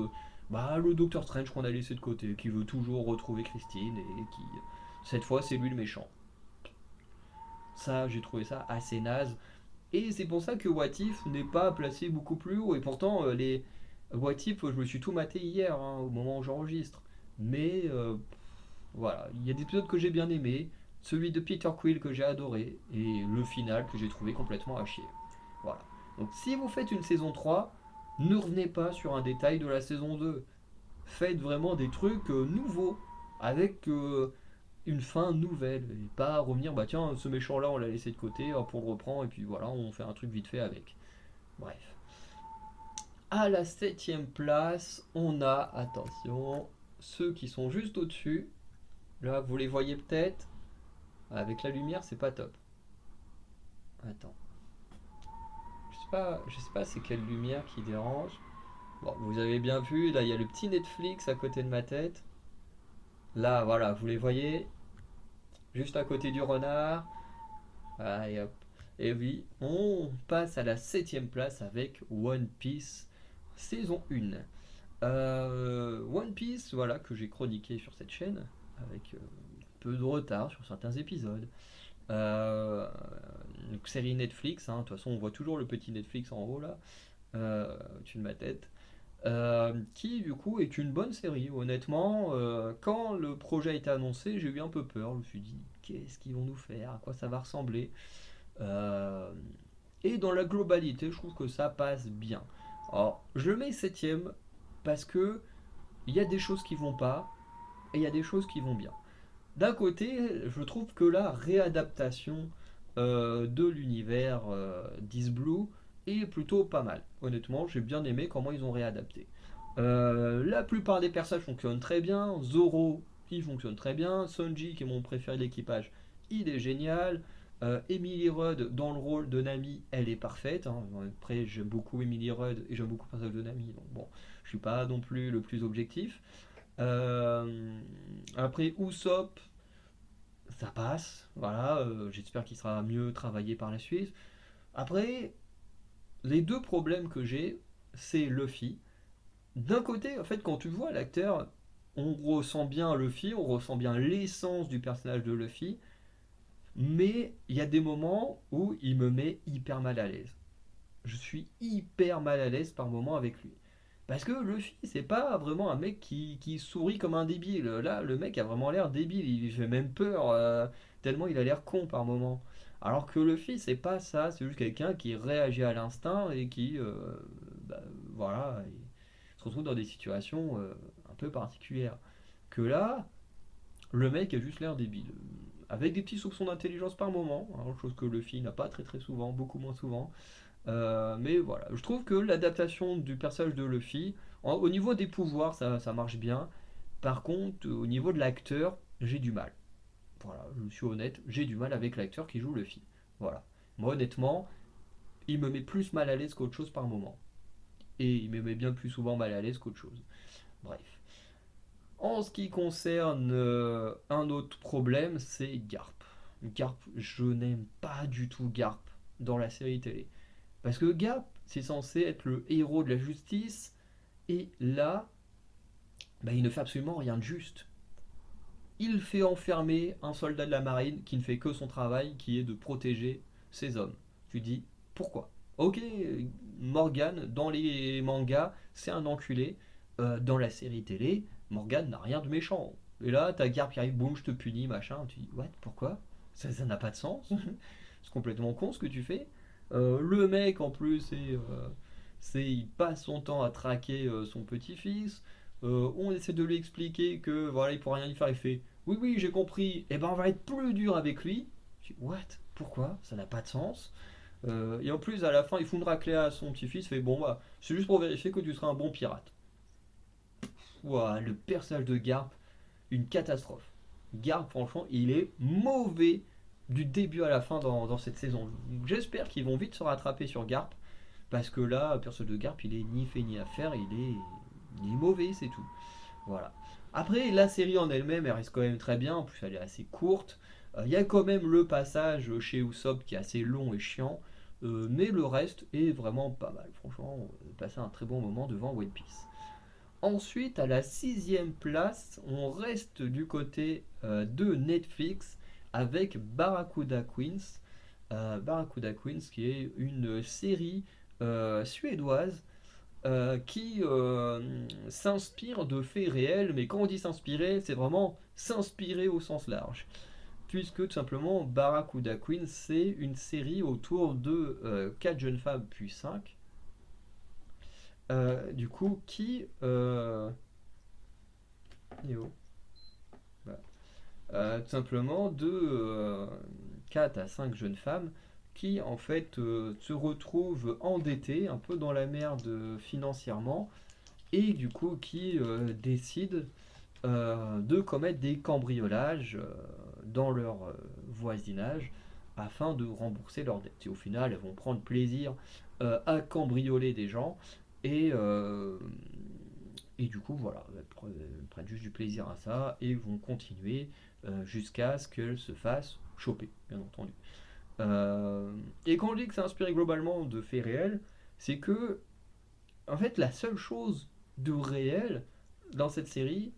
bah le Docteur Strange qu'on a laissé de côté qui veut toujours retrouver Christine et qui cette fois c'est lui le méchant. Ça, j'ai trouvé ça assez naze. Et c'est pour ça que What If n'est pas placé beaucoup plus haut. Et pourtant, les What If, je me suis tout maté hier, hein, au moment où j'enregistre. Mais voilà, il y a des épisodes que j'ai bien aimés, celui de Peter Quill que j'ai adoré, et le final que j'ai trouvé complètement à chier. Voilà. Donc si vous faites une saison 3, ne revenez pas sur un détail de la saison 2. Faites vraiment des trucs nouveaux, avec une fin nouvelle et pas revenir bah tiens ce méchant là on l'a laissé de côté hop, on le reprend et puis voilà on fait un truc vite fait avec. Bref, à la 7e place on a, attention, ceux qui sont juste au dessus, là vous les voyez peut-être, avec la lumière c'est pas top. Attends, je sais pas c'est quelle lumière qui dérange. Bon, vous avez bien vu, là il y a le petit Netflix à côté de ma tête, là voilà vous les voyez juste à côté du renard. Ah, et hop. Et oui, on passe à la 7e place avec One Piece saison 1. One Piece, voilà, que j'ai chroniqué sur cette chaîne, avec peu de retard sur certains épisodes. Euh, donc, série Netflix, hein, de toute façon on voit toujours le petit Netflix en haut là, au-dessus de ma tête. Qui du coup est une bonne série, honnêtement. Quand le projet a été annoncé, j'ai eu un peu peur. Je me suis dit, qu'est-ce qu'ils vont nous faire? À quoi ça va ressembler? Euh, Et dans la globalité, je trouve que ça passe bien. Alors, je le mets septième parce que il y a des choses qui vont pas et il y a des choses qui vont bien. D'un côté, je trouve que la réadaptation de l'univers d'Is Blue est plutôt pas mal. Honnêtement, j'ai bien aimé comment ils ont réadapté. La plupart des personnages fonctionnent très bien. Zoro, il fonctionne très bien. Sonji, qui est mon préféré de l'équipage, il est génial. Emily Rudd, dans le rôle de Nami, elle est parfaite, hein. Après, j'aime beaucoup Emily Rudd et j'aime beaucoup le personnage de Nami. Donc bon, je suis pas non plus le plus objectif. Après, Usopp, ça passe. Voilà, j'espère qu'il sera mieux travaillé par la suite. Après, les deux problèmes que j'ai, c'est Luffy. D'un côté, en fait, quand tu vois l'acteur, on ressent bien Luffy, on ressent bien l'essence du personnage de Luffy, mais il y a des moments où il me met hyper mal à l'aise. Je suis hyper mal à l'aise par moments avec lui. Parce que Luffy, c'est pas vraiment un mec qui sourit comme un débile. Là, le mec a vraiment l'air débile, il fait même peur, tellement il a l'air con par moments. Alors que Luffy, c'est pas ça, c'est juste quelqu'un qui réagit à l'instinct et qui, bah, voilà, il se retrouve dans des situations un peu particulières. Que là, le mec a juste l'air débile. Avec des petits soupçons d'intelligence par moment, hein, chose que Luffy n'a pas très très souvent, beaucoup moins souvent. Mais voilà, je trouve que l'adaptation du personnage de Luffy, au niveau des pouvoirs, ça marche bien. Par contre, au niveau de l'acteur, j'ai du mal. Voilà, je suis honnête, j'ai du mal avec l'acteur qui joue Luffy. Voilà. Moi, honnêtement, il me met plus mal à l'aise qu'autre chose par moment. Et il me met bien plus souvent mal à l'aise qu'autre chose. Bref. En ce qui concerne un autre problème, c'est Garp. Garp, je n'aime pas du tout Garp dans la série télé. Parce que Garp, c'est censé être le héros de la justice, et là, bah, il ne fait absolument rien de juste. Il fait enfermer un soldat de la marine qui ne fait que son travail, qui est de protéger ses hommes. Tu dis, pourquoi? Ok, Morgan, dans les mangas, c'est un enculé. Dans la série télé, Morgan n'a rien de méchant. Et là, t'as Garp qui arrive, boum, je te punis, machin. Tu dis, what, pourquoi? Ça n'a pas de sens. C'est complètement con ce que tu fais. Le mec, en plus, il passe son temps à traquer son petit-fils. On essaie de lui expliquer que voilà, il pourra rien y faire. Il fait oui, oui, j'ai compris. Et ben, on va être plus dur avec lui. Je dis, what? Pourquoi? Ça n'a pas de sens. Et en plus, à la fin, il fout une raclée à son petit-fils. Fait bon, bah, c'est juste pour vérifier que tu seras un bon pirate. Ouah, le personnage de Garp, une catastrophe. Garp, franchement, il est mauvais du début à la fin dans cette saison. J'espère qu'ils vont vite se rattraper sur Garp. Parce que là, le personnage de Garp, il est ni fait ni à faire. Il est mauvais, c'est tout. Voilà. Après, la série en elle-même, elle reste quand même très bien. En plus, elle est assez courte. Il y a quand même le passage chez Usopp qui est assez long et chiant. Mais le reste est vraiment pas mal. Franchement, passer un très bon moment devant One Piece. Ensuite, à la sixième place, on reste du côté de Netflix avec Barracuda Queens. Barracuda Queens qui est une série suédoise qui s'inspire de faits réels, mais quand on dit s'inspirer, c'est vraiment s'inspirer au sens large. Puisque tout simplement, Barracuda Queen, c'est une série autour de 4 jeunes femmes, puis 5, du coup, qui... yo, bah, tout simplement de 4 à 5 jeunes femmes qui en fait se retrouvent endettées, un peu dans la merde financièrement, et du coup qui décident de commettre des cambriolages dans leur voisinage afin de rembourser leurs dettes. Et au final, elles vont prendre plaisir à cambrioler des gens et, euh, et du coup, voilà, elles prennent juste du plaisir à ça et vont continuer jusqu'à ce qu'elles se fassent choper, bien entendu. Et quand on dit que c'est inspiré globalement de faits réels, c'est que, en fait, la seule chose de réel dans cette série,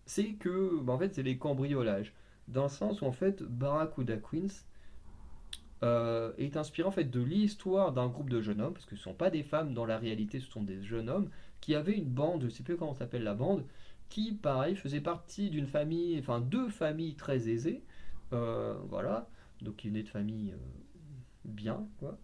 c'est que bah, en fait c'est les cambriolages dans le sens où en fait Barracuda Queens est inspiré en fait de l'histoire d'un groupe de jeunes hommes parce que ce ne sont pas des femmes dans la réalité, ce sont des jeunes hommes qui avaient une bande, je ne sais plus comment s'appelle la bande, qui pareil faisait partie d'une famille, enfin deux familles très aisées, voilà, donc qui venaient de familles bien quoi.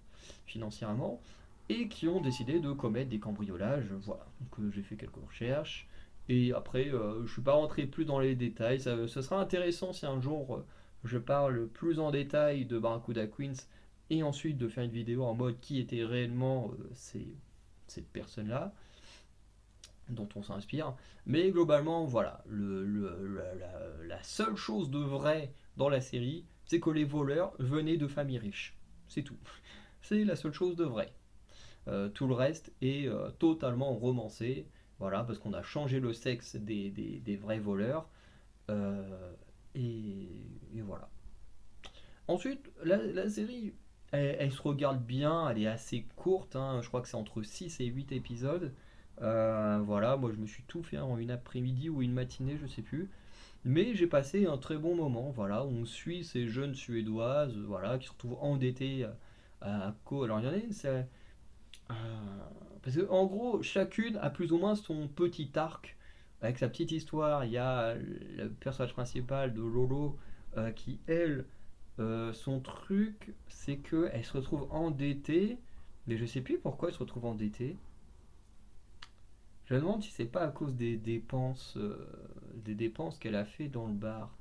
financièrement, et qui ont décidé de commettre des cambriolages. Voilà, donc j'ai fait quelques recherches, et après je ne suis pas rentré plus dans les détails. Ce sera intéressant si un jour je parle plus en détail de Barracuda Queens, et ensuite de faire une vidéo en mode qui étaient réellement ces personnes-là dont on s'inspire. Mais globalement, voilà, la seule chose de vrai dans la série, c'est que les voleurs venaient de familles riches. C'est tout. C'est la seule chose de vrai. Tout le reste est totalement romancé. Voilà, parce qu'on a changé le sexe des vrais voleurs. Euh, et, et voilà. Ensuite, la série, elle se regarde bien, elle est assez courte, hein, je crois que c'est entre 6 et 8 épisodes. Voilà, moi je me suis tout fait en une après-midi ou une matinée, je sais plus. Mais j'ai passé un très bon moment, voilà, on suit ces jeunes Suédoises, voilà, qui se retrouvent endettées Alors il y en a une, c'est... euh, parce que en gros, chacune a plus ou moins son petit arc, avec sa petite histoire. Il y a le personnage principal de Lolo, qui, elle, son truc, c'est qu'elle se retrouve endettée, mais je sais plus pourquoi elle se retrouve endettée. Je me demande si c'est pas à cause des dépenses qu'elle a fait dans le bar.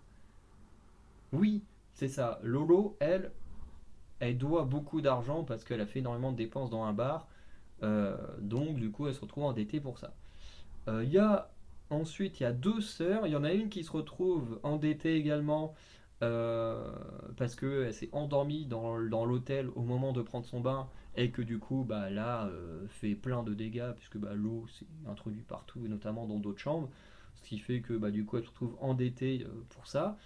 Oui, c'est ça. Lolo, elle doit beaucoup d'argent parce qu'elle a fait énormément de dépenses dans un bar. Donc du coup, elle se retrouve endettée pour ça. Il y a Ensuite, il y a deux sœurs. Il y en a une qui se retrouve endettée également euh, parce qu'elle s'est endormie dans l'hôtel au moment de prendre son bain et que du coup, bah, là, fait plein de dégâts puisque bah, l'eau s'est introduite partout et notamment dans d'autres chambres. Ce qui fait que bah, du coup, elle se retrouve endettée pour ça.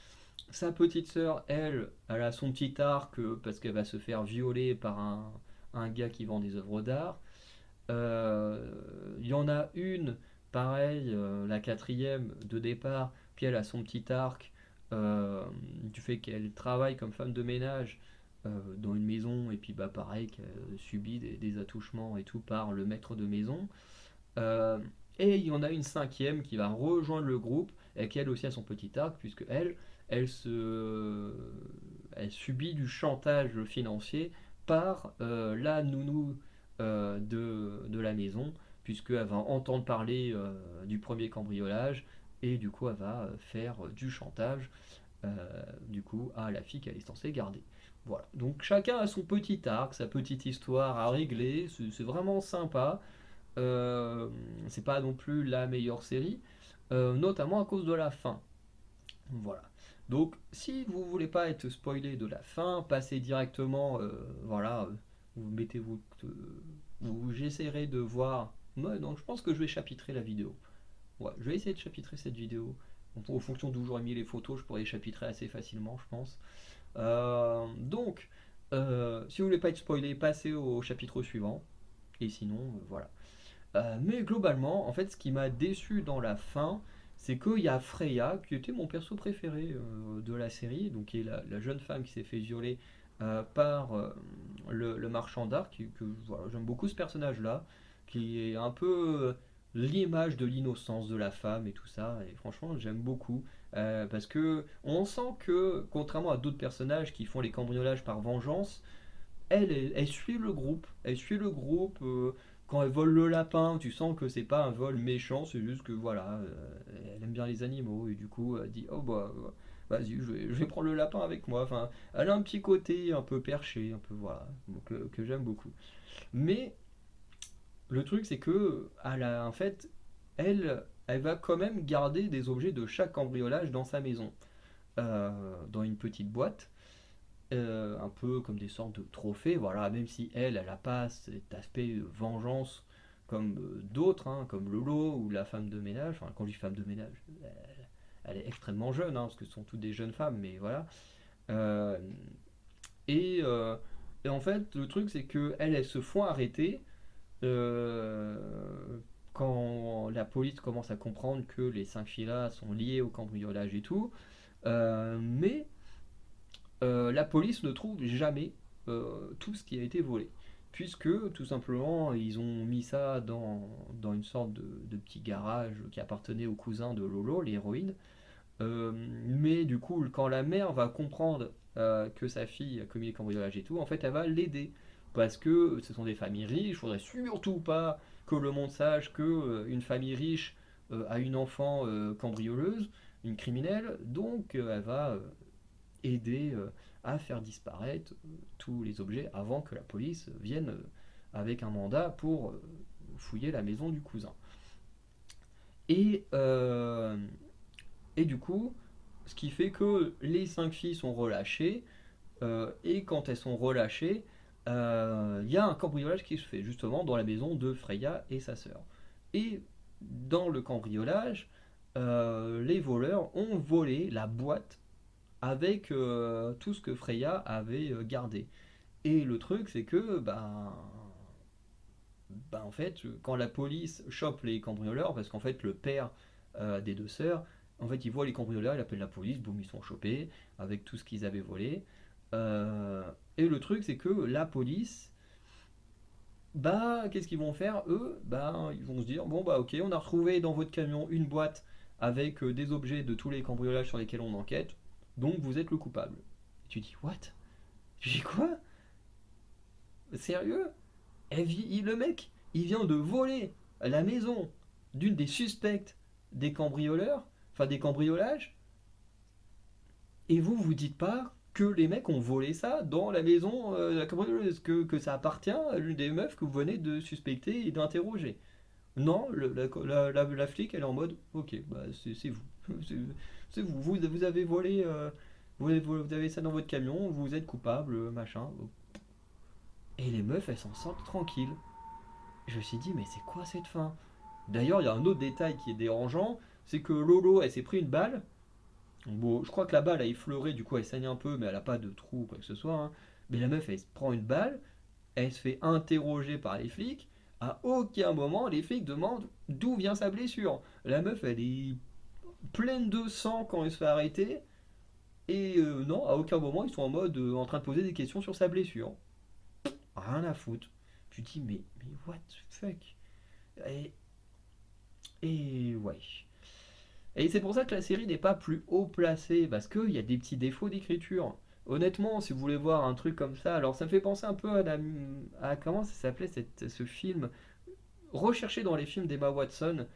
Sa petite sœur, elle a son petit arc parce qu'elle va se faire violer par un gars qui vend des œuvres d'art. Il y en a une, pareil, la quatrième de départ, puis elle a son petit arc du fait qu'elle travaille comme femme de ménage dans une maison, et puis bah pareil, qu'elle subit des attouchements et tout par le maître de maison. Euh, et il y en a une cinquième qui va rejoindre le groupe, et qui elle aussi a son petit arc, puisque elle, se, elle subit du chantage financier par la nounou de la maison, puisqu'elle va entendre parler du premier cambriolage, et du coup elle va faire du chantage du coup à la fille qu'elle est censée garder. Voilà, donc chacun a son petit arc, sa petite histoire à régler, c'est vraiment sympa. Euh, c'est pas non plus la meilleure série, notamment à cause de la fin. Voilà. Donc, si vous voulez pas être spoilé de la fin, passez directement, voilà, vous mettez j'essaierai de voir. Ouais, non, je pense que je vais chapitrer la vidéo. Ouais, je vais essayer de chapitrer cette vidéo. En fonction d'où j'aurai mis les photos, je pourrais les chapitrer assez facilement, je pense. Donc, si vous voulez pas être spoilé, passez au chapitre suivant. Et sinon, voilà. Mais globalement, en fait, ce qui m'a déçu dans la fin, c'est qu'il y a Freya, qui était mon perso préféré de la série, donc qui est la jeune femme qui s'est fait violer par le marchand d'art, voilà, j'aime beaucoup ce personnage-là, qui est un peu l'image de l'innocence de la femme et tout ça, et franchement, j'aime beaucoup, parce que on sent que, contrairement à d'autres personnages qui font les cambriolages par vengeance, elle suit le groupe. Elle suit le groupe. Quand elle vole le lapin, tu sens que c'est pas un vol méchant, c'est juste que voilà, elle aime bien les animaux et du coup elle dit oh bah vas-y, je vais prendre le lapin avec moi. Enfin, elle a un petit côté un peu perché, un peu voilà, que j'aime beaucoup. Mais le truc c'est que en fait, elle va quand même garder des objets de chaque cambriolage dans sa maison, dans une petite boîte un peu comme des sortes de trophées, voilà, même si elle n'a pas cet aspect vengeance comme d'autres, hein, comme Lolo ou la femme de ménage, enfin quand je dis femme de ménage, elle est extrêmement jeune, hein, parce que ce sont toutes des jeunes femmes, mais voilà. Euh, et, euh, et en fait, le truc c'est que elles se font arrêter euh, quand la police commence à comprendre que les cinq filles-là sont liées au cambriolage et tout. Mais la police ne trouve jamais tout ce qui a été volé. Puisque tout simplement ils ont mis ça dans une sorte de petit garage qui appartenait au cousin de Lolo, l'héroïne. Mais du coup, quand la mère va comprendre que sa fille a commis le cambriolage et tout, en fait, elle va l'aider parce que ce sont des familles riches. Il faudrait surtout pas que le monde sache que une famille riche a une enfant cambrioleuse, une criminelle, donc elle va aider à faire disparaître tous les objets avant que la police vienne avec un mandat pour fouiller la maison du cousin. Et, euh, et du coup, ce qui fait que les 5 filles sont relâchées, et quand elles sont relâchées, il y a un cambriolage qui se fait justement dans la maison de Freya et sa sœur. Et dans le cambriolage, les voleurs ont volé la boîte avec tout ce que Freya avait gardé. Et le truc, c'est que, en fait, quand la police chope les cambrioleurs, parce qu'en fait, le père des deux sœurs, en fait, il voit les cambrioleurs, il appelle la police, boum, ils sont chopés avec tout ce qu'ils avaient volé. Euh, et le truc, c'est que la police, qu'est-ce qu'ils vont faire eux? Ils vont se dire, bon, ok, on a retrouvé dans votre camion une boîte avec des objets de tous les cambriolages sur lesquels on enquête, donc vous êtes le coupable. Et tu dis, what? Tu dis quoi? Sérieux? Le mec, il vient de voler la maison d'une des suspectes des cambrioleurs, enfin des cambriolages, et vous vous dites pas que les mecs ont volé ça dans la maison de la cambrioleuse, que ça appartient à l'une des meufs que vous venez de suspecter et d'interroger. Non, la flic, elle est en mode, ok, c'est vous. C'est c'est vous. Vous avez volé, vous avez ça dans votre camion, vous êtes coupable, machin. Et les meufs, elles s'en sortent tranquilles. Je me suis dit, mais c'est quoi cette fin? D'ailleurs, il y a un autre détail qui est dérangeant, c'est que Lolo, elle s'est pris une balle. Bon, je crois que la balle a effleuré, du coup elle saigne un peu, mais elle a pas de trou ou quoi que ce soit, hein. Mais la meuf, elle se prend une balle, elle se fait interroger par les flics. À aucun moment, les flics demandent d'où vient sa blessure. La meuf, elle est pleine de sang quand elle se fait arrêter. Et non, à aucun moment, ils sont en mode en train de poser des questions sur sa blessure. Rien à foutre. Tu te dis, mais what the fuck? Et, et ouais. Et c'est pour ça que la série n'est pas plus haut placée, parce qu'il y a des petits défauts d'écriture. Honnêtement, si vous voulez voir un truc comme ça, alors ça me fait penser un peu à comment ça s'appelait ce film, recherché dans les films d'Emma Watson.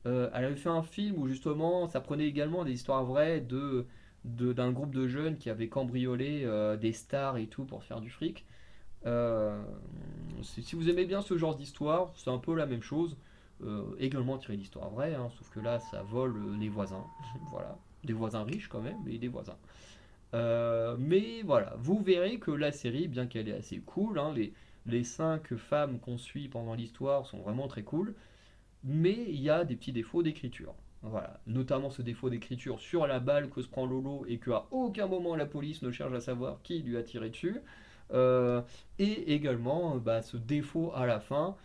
Elle avait fait un film où justement ça prenait également des histoires vraies d'un groupe de jeunes qui avaient cambriolé des stars et tout pour se faire du fric. Euh, si vous aimez bien ce genre d'histoire, c'est un peu la même chose. Également tiré d'histoire vraie, hein, sauf que là ça vole les voisins. Voilà. Des voisins riches quand même, mais des voisins. Mais voilà, vous verrez que la série, bien qu'elle est assez cool, hein, les 5 femmes qu'on suit pendant l'histoire sont vraiment très cool, mais il y a des petits défauts d'écriture. Voilà, notamment ce défaut d'écriture sur la balle que se prend Lolo et qu'à aucun moment la police ne cherche à savoir qui lui a tiré dessus. Euh, et également ce défaut à la fin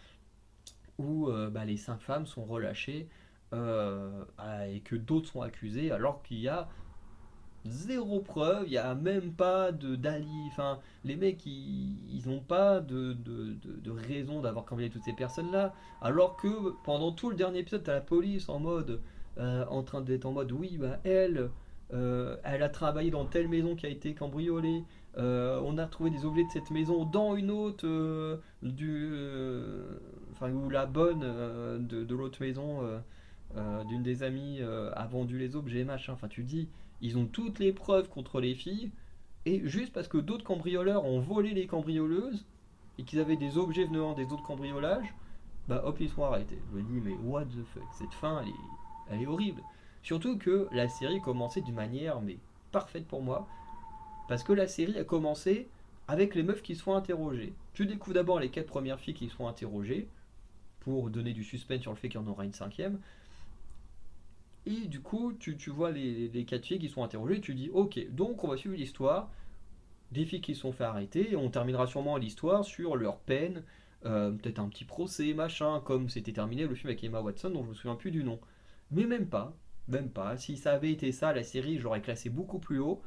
où les 5 femmes sont relâchées et que d'autres sont accusées alors qu'il y a zéro preuve, il n'y a même pas d'ali. Enfin, les mecs, ils n'ont pas de raison d'avoir cambriolé toutes ces personnes-là. Alors que pendant tout le dernier épisode, t'as la police en mode, en train d'être en mode, oui, elle a travaillé dans telle maison qui a été cambriolée. On a retrouvé des objets de cette maison dans une autre, enfin, où la bonne de l'autre maison, d'une des amies, a vendu les objets, machin. Enfin, tu dis, ils ont toutes les preuves contre les filles, et juste parce que d'autres cambrioleurs ont volé les cambrioleuses, et qu'ils avaient des objets venant des autres cambriolages, hop, ils sont arrêtés. Je me dis, mais what the fuck, cette fin, elle est horrible. Surtout que la série commençait d'une manière, mais parfaite pour moi, parce que la série a commencé avec les meufs qui se font interroger. Tu découvres d'abord les 4 premières filles qui se font interroger, pour donner du suspense sur le fait qu'il y en aura une cinquième. Et du coup, tu vois les 4 filles qui sont interrogées, et tu dis, ok, donc on va suivre l'histoire des filles qui se sont fait arrêter, et on terminera sûrement l'histoire sur leur peine, peut-être un petit procès, machin, comme c'était terminé le film avec Emma Watson, dont je me souviens plus du nom. Mais même pas, même pas. Si ça avait été ça, la série, j'aurais classé beaucoup plus haut.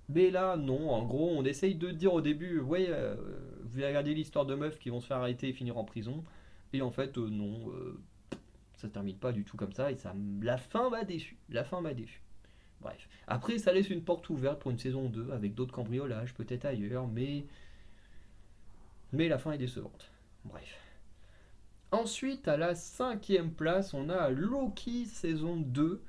Mais là, non. En gros, on essaye de dire au début, ouais, vous allez regarder l'histoire de meufs qui vont se faire arrêter et finir en prison. Et en fait, non. Ça se termine pas du tout comme ça, et la fin m'a déçu. La fin m'a déçu. Bref. Après, ça laisse une porte ouverte pour une saison 2 avec d'autres cambriolages, peut-être ailleurs, mais mais la fin est décevante. Bref. Ensuite, à la cinquième place, on a Loki saison 2.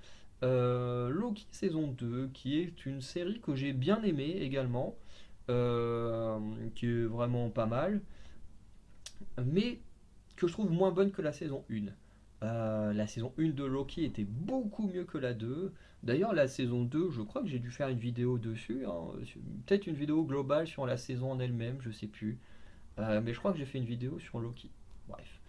Loki saison 2, qui est une série que j'ai bien aimée également, qui est vraiment pas mal, mais que je trouve moins bonne que la saison 1. La saison 1 de Loki était beaucoup mieux que la 2. D'ailleurs, la saison 2, je crois que j'ai dû faire une vidéo dessus, hein. Peut-être une vidéo globale sur la saison en elle-même, je sais plus. Mais je crois que j'ai fait une vidéo sur Loki. Bref.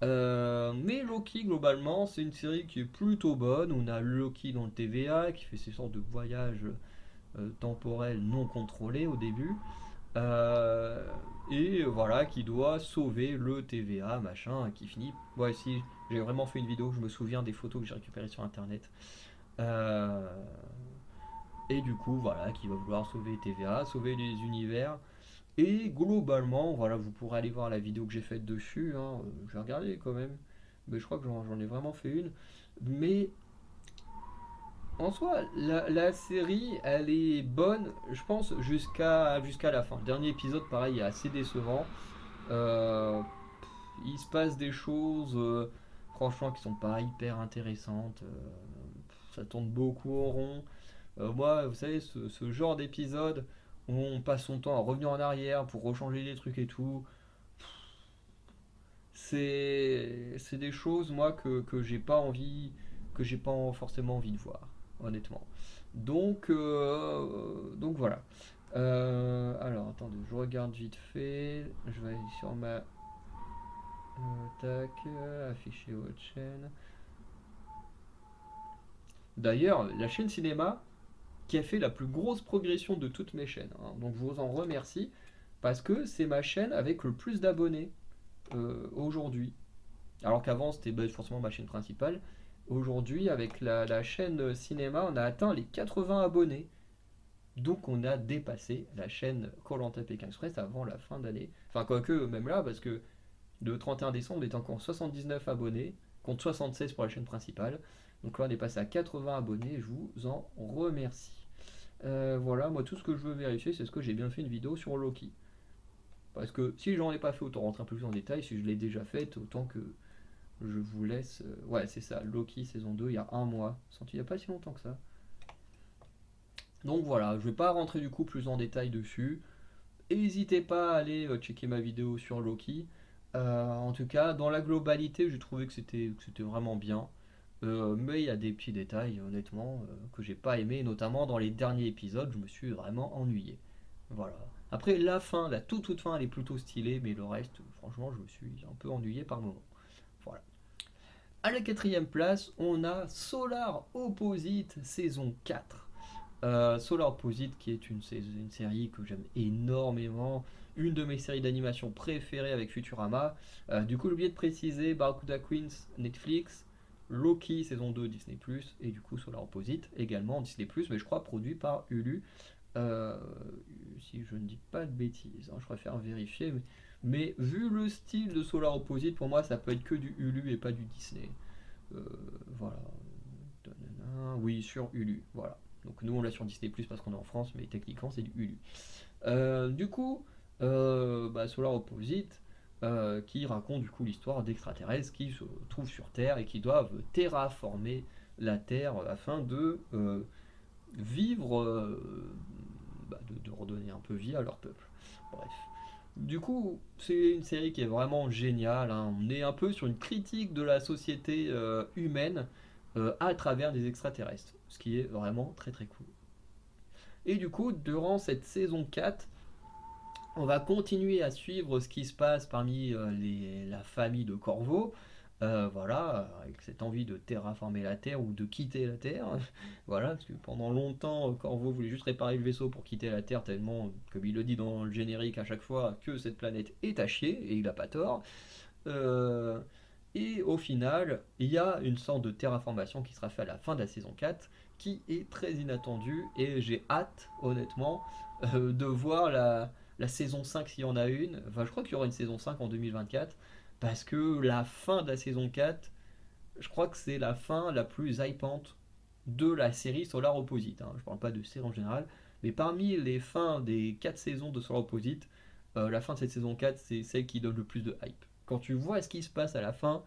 Mais Loki, globalement, c'est une série qui est plutôt bonne. On a Loki dans le TVA qui fait ces sortes de voyages temporels non contrôlés au début. Euh, et voilà, qui doit sauver le TVA, machin, qui finit. Ouais, si, j'ai vraiment fait une vidéo, je me souviens des photos que j'ai récupérées sur internet. Euh, et du coup, voilà, qui va vouloir sauver TVA, sauver les univers. Et globalement, voilà, vous pourrez aller voir la vidéo que j'ai faite dessus, hein. J'ai regardé quand même, mais je crois que j'en ai vraiment fait une. Mais en soi, la série, elle est bonne, je pense, jusqu'à la fin. Le dernier épisode, pareil, est assez décevant. Euh, il se passe des choses, franchement, qui sont pas hyper intéressantes. Ça tourne beaucoup en rond. Moi, vous savez, ce genre d'épisode où on passe son temps à revenir en arrière pour rechanger les trucs et tout, c'est des choses, moi, que j'ai pas envie, que j'ai pas forcément envie de voir, honnêtement. Donc voilà. Alors, attendez, je regarde vite fait. Je vais aller sur ma. Tac, afficher votre chaîne. D'ailleurs, la chaîne cinéma qui a fait la plus grosse progression de toutes mes chaînes, hein. Donc je vous en remercie parce que c'est ma chaîne avec le plus d'abonnés aujourd'hui. Alors qu'avant c'était forcément ma chaîne principale. Aujourd'hui, avec la chaîne cinéma, on a atteint les 80 abonnés. Donc on a dépassé la chaîne koh Pékin Express avant la fin d'année. Enfin, quoique, même là, parce que le 31 décembre, on était encore 79 abonnés, contre 76 pour la chaîne principale. Donc là, on est passé à 80 abonnés, je vous en remercie. Voilà, moi tout ce que je veux vérifier, c'est ce que j'ai bien fait une vidéo sur Loki. Parce que si j'en ai pas fait, autant rentrer un peu plus en détail. Si je l'ai déjà faite, autant que je vous laisse. Ouais, c'est ça, Loki saison 2, il y a un mois. Sorti il n'y a pas si longtemps que ça. Donc voilà, je vais pas rentrer du coup plus en détail dessus. N'hésitez pas à aller checker ma vidéo sur Loki. En tout cas, dans la globalité, j'ai trouvé que c'était vraiment bien. Mais il y a des petits détails, honnêtement, que j'ai pas aimé, notamment dans les derniers épisodes, je me suis vraiment ennuyé. Voilà. Après, la fin, la toute fin, elle est plutôt stylée, mais le reste, franchement, je me suis un peu ennuyé par moment. Voilà. À la quatrième place, on a Solar Opposite saison 4. Solar Opposite, qui est une série que j'aime énormément, une de mes séries d'animation préférées avec Futurama. Du coup, j'ai oublié de préciser Barracuda Queens, Netflix, Loki saison 2 Disney+, et du coup Solar Opposite également Disney+, mais je crois produit par Hulu. Euh, Si je ne dis pas de bêtises, hein, je préfère vérifier, mais vu le style de Solar Opposite, pour moi ça peut être que du Hulu et pas du Disney. Euh, voilà. Oui, sur Hulu, voilà. Donc nous on l'a sur Disney Plus parce qu'on est en France, mais techniquement c'est du Hulu. Du coup, Solar Opposite, qui raconte du coup l'histoire d'extraterrestres qui se trouvent sur Terre et qui doivent terraformer la Terre afin de vivre, de redonner un peu vie à leur peuple. Bref. Du coup, c'est une série qui est vraiment géniale, hein. On est un peu sur une critique de la société humaine à travers des extraterrestres, ce qui est vraiment très très cool. Et du coup, durant cette saison 4, on va continuer à suivre ce qui se passe parmi la famille de Corvo. Voilà, avec cette envie de terraformer la Terre ou de quitter la Terre. Voilà, parce que pendant longtemps, Corvo voulait juste réparer le vaisseau pour quitter la Terre, tellement, comme il le dit dans le générique à chaque fois, que cette planète est à chier, et il n'a pas tort. Euh, et au final, il y a une sorte de terraformation qui sera faite à la fin de la saison 4, qui est très inattendue, et j'ai hâte, honnêtement, de voir la saison 5 s'il y en a une. Enfin, je crois qu'il y aura une saison 5 en 2024, parce que la fin de la saison 4, je crois que c'est la fin la plus hypante de la série Solar Opposite, hein. Je parle pas de série en général, mais parmi les fins des 4 saisons de Solar Opposite, La fin de cette saison 4, c'est celle qui donne le plus de hype. Quand tu vois ce qui se passe à la fin,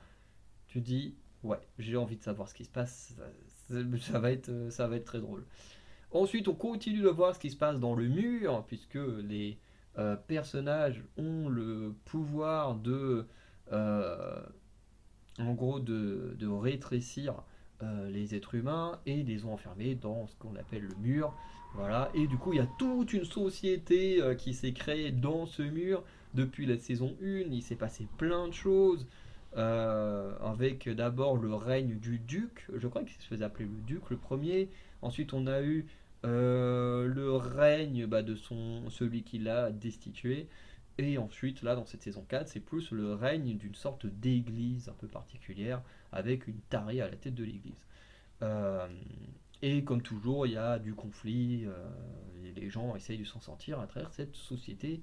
tu dis, ouais, j'ai envie de savoir ce qui se passe, ça va être très drôle. Ensuite, on continue de voir ce qui se passe dans le mur, puisque les personnages ont le pouvoir euh, en gros, de rétrécir les êtres humains et les ont enfermés dans ce qu'on appelle le mur. Voilà, et du coup, il y a toute une société qui s'est créée dans ce mur depuis la saison 1. Il s'est passé plein de choses. Avec d'abord le règne du duc, je crois qu'il se faisait appeler le duc le premier. Ensuite, on a eu le règne de celui qui l'a destitué. Et ensuite, là, dans cette saison 4, c'est plus le règne d'une sorte d'église un peu particulière, avec une tarée à la tête de l'église. Euh, et comme toujours, il y a du conflit, et les gens essayent de s'en sortir à travers cette société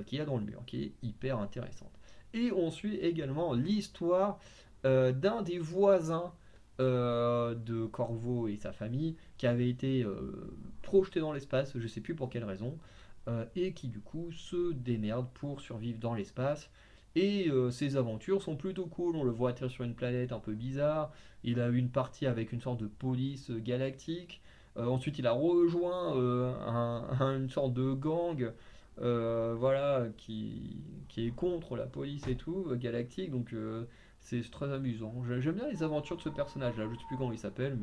qu'il y a dans le mur, qui est hyper intéressante. Et on suit également l'histoire d'un des voisins de Corvo et sa famille, qui avait été projeté dans l'espace, je sais plus pour quelle raison, et qui du coup se démerde pour survivre dans l'espace. Et ses aventures sont plutôt cool, on le voit atterrir sur une planète un peu bizarre, il a eu une partie avec une sorte de police galactique. Ensuite, il a rejoint une sorte de gang, voilà, qui est contre la police et tout, galactique. Donc, c'est très amusant. J'aime bien les aventures de ce personnage-là. Je ne sais plus comment il s'appelle,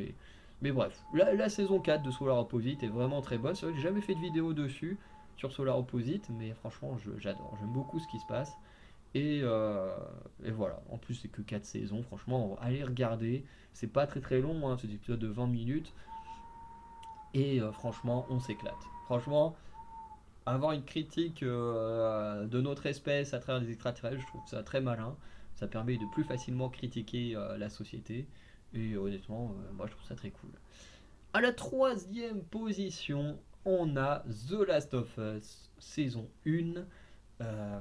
mais bref. La saison 4 de Solar Opposite est vraiment très bonne. C'est vrai que j'ai jamais fait de vidéo dessus, sur Solar Opposite, mais franchement, j'adore. J'aime beaucoup ce qui se passe. Et, euh, et voilà, en plus c'est que 4 saisons, franchement, allez regarder, c'est pas très très long, hein, c'est des épisodes de 20 minutes, et franchement, on s'éclate. Franchement, avoir une critique de notre espèce à travers des extraterrestres, je trouve ça très malin, ça permet de plus facilement critiquer la société, et honnêtement, moi je trouve ça très cool. À la troisième position, on a The Last of Us, saison 1.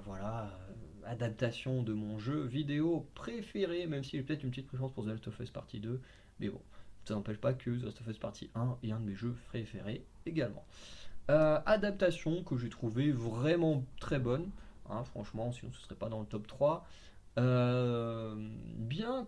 Voilà, adaptation de mon jeu vidéo préféré, même si j'ai peut-être une petite préférence pour The Last of Us Partie 2, mais bon, ça n'empêche pas que The Last of Us Partie 1 est un de mes jeux préférés également. Adaptation que j'ai trouvé vraiment très bonne, hein, franchement, sinon ce serait pas dans le top 3. Bien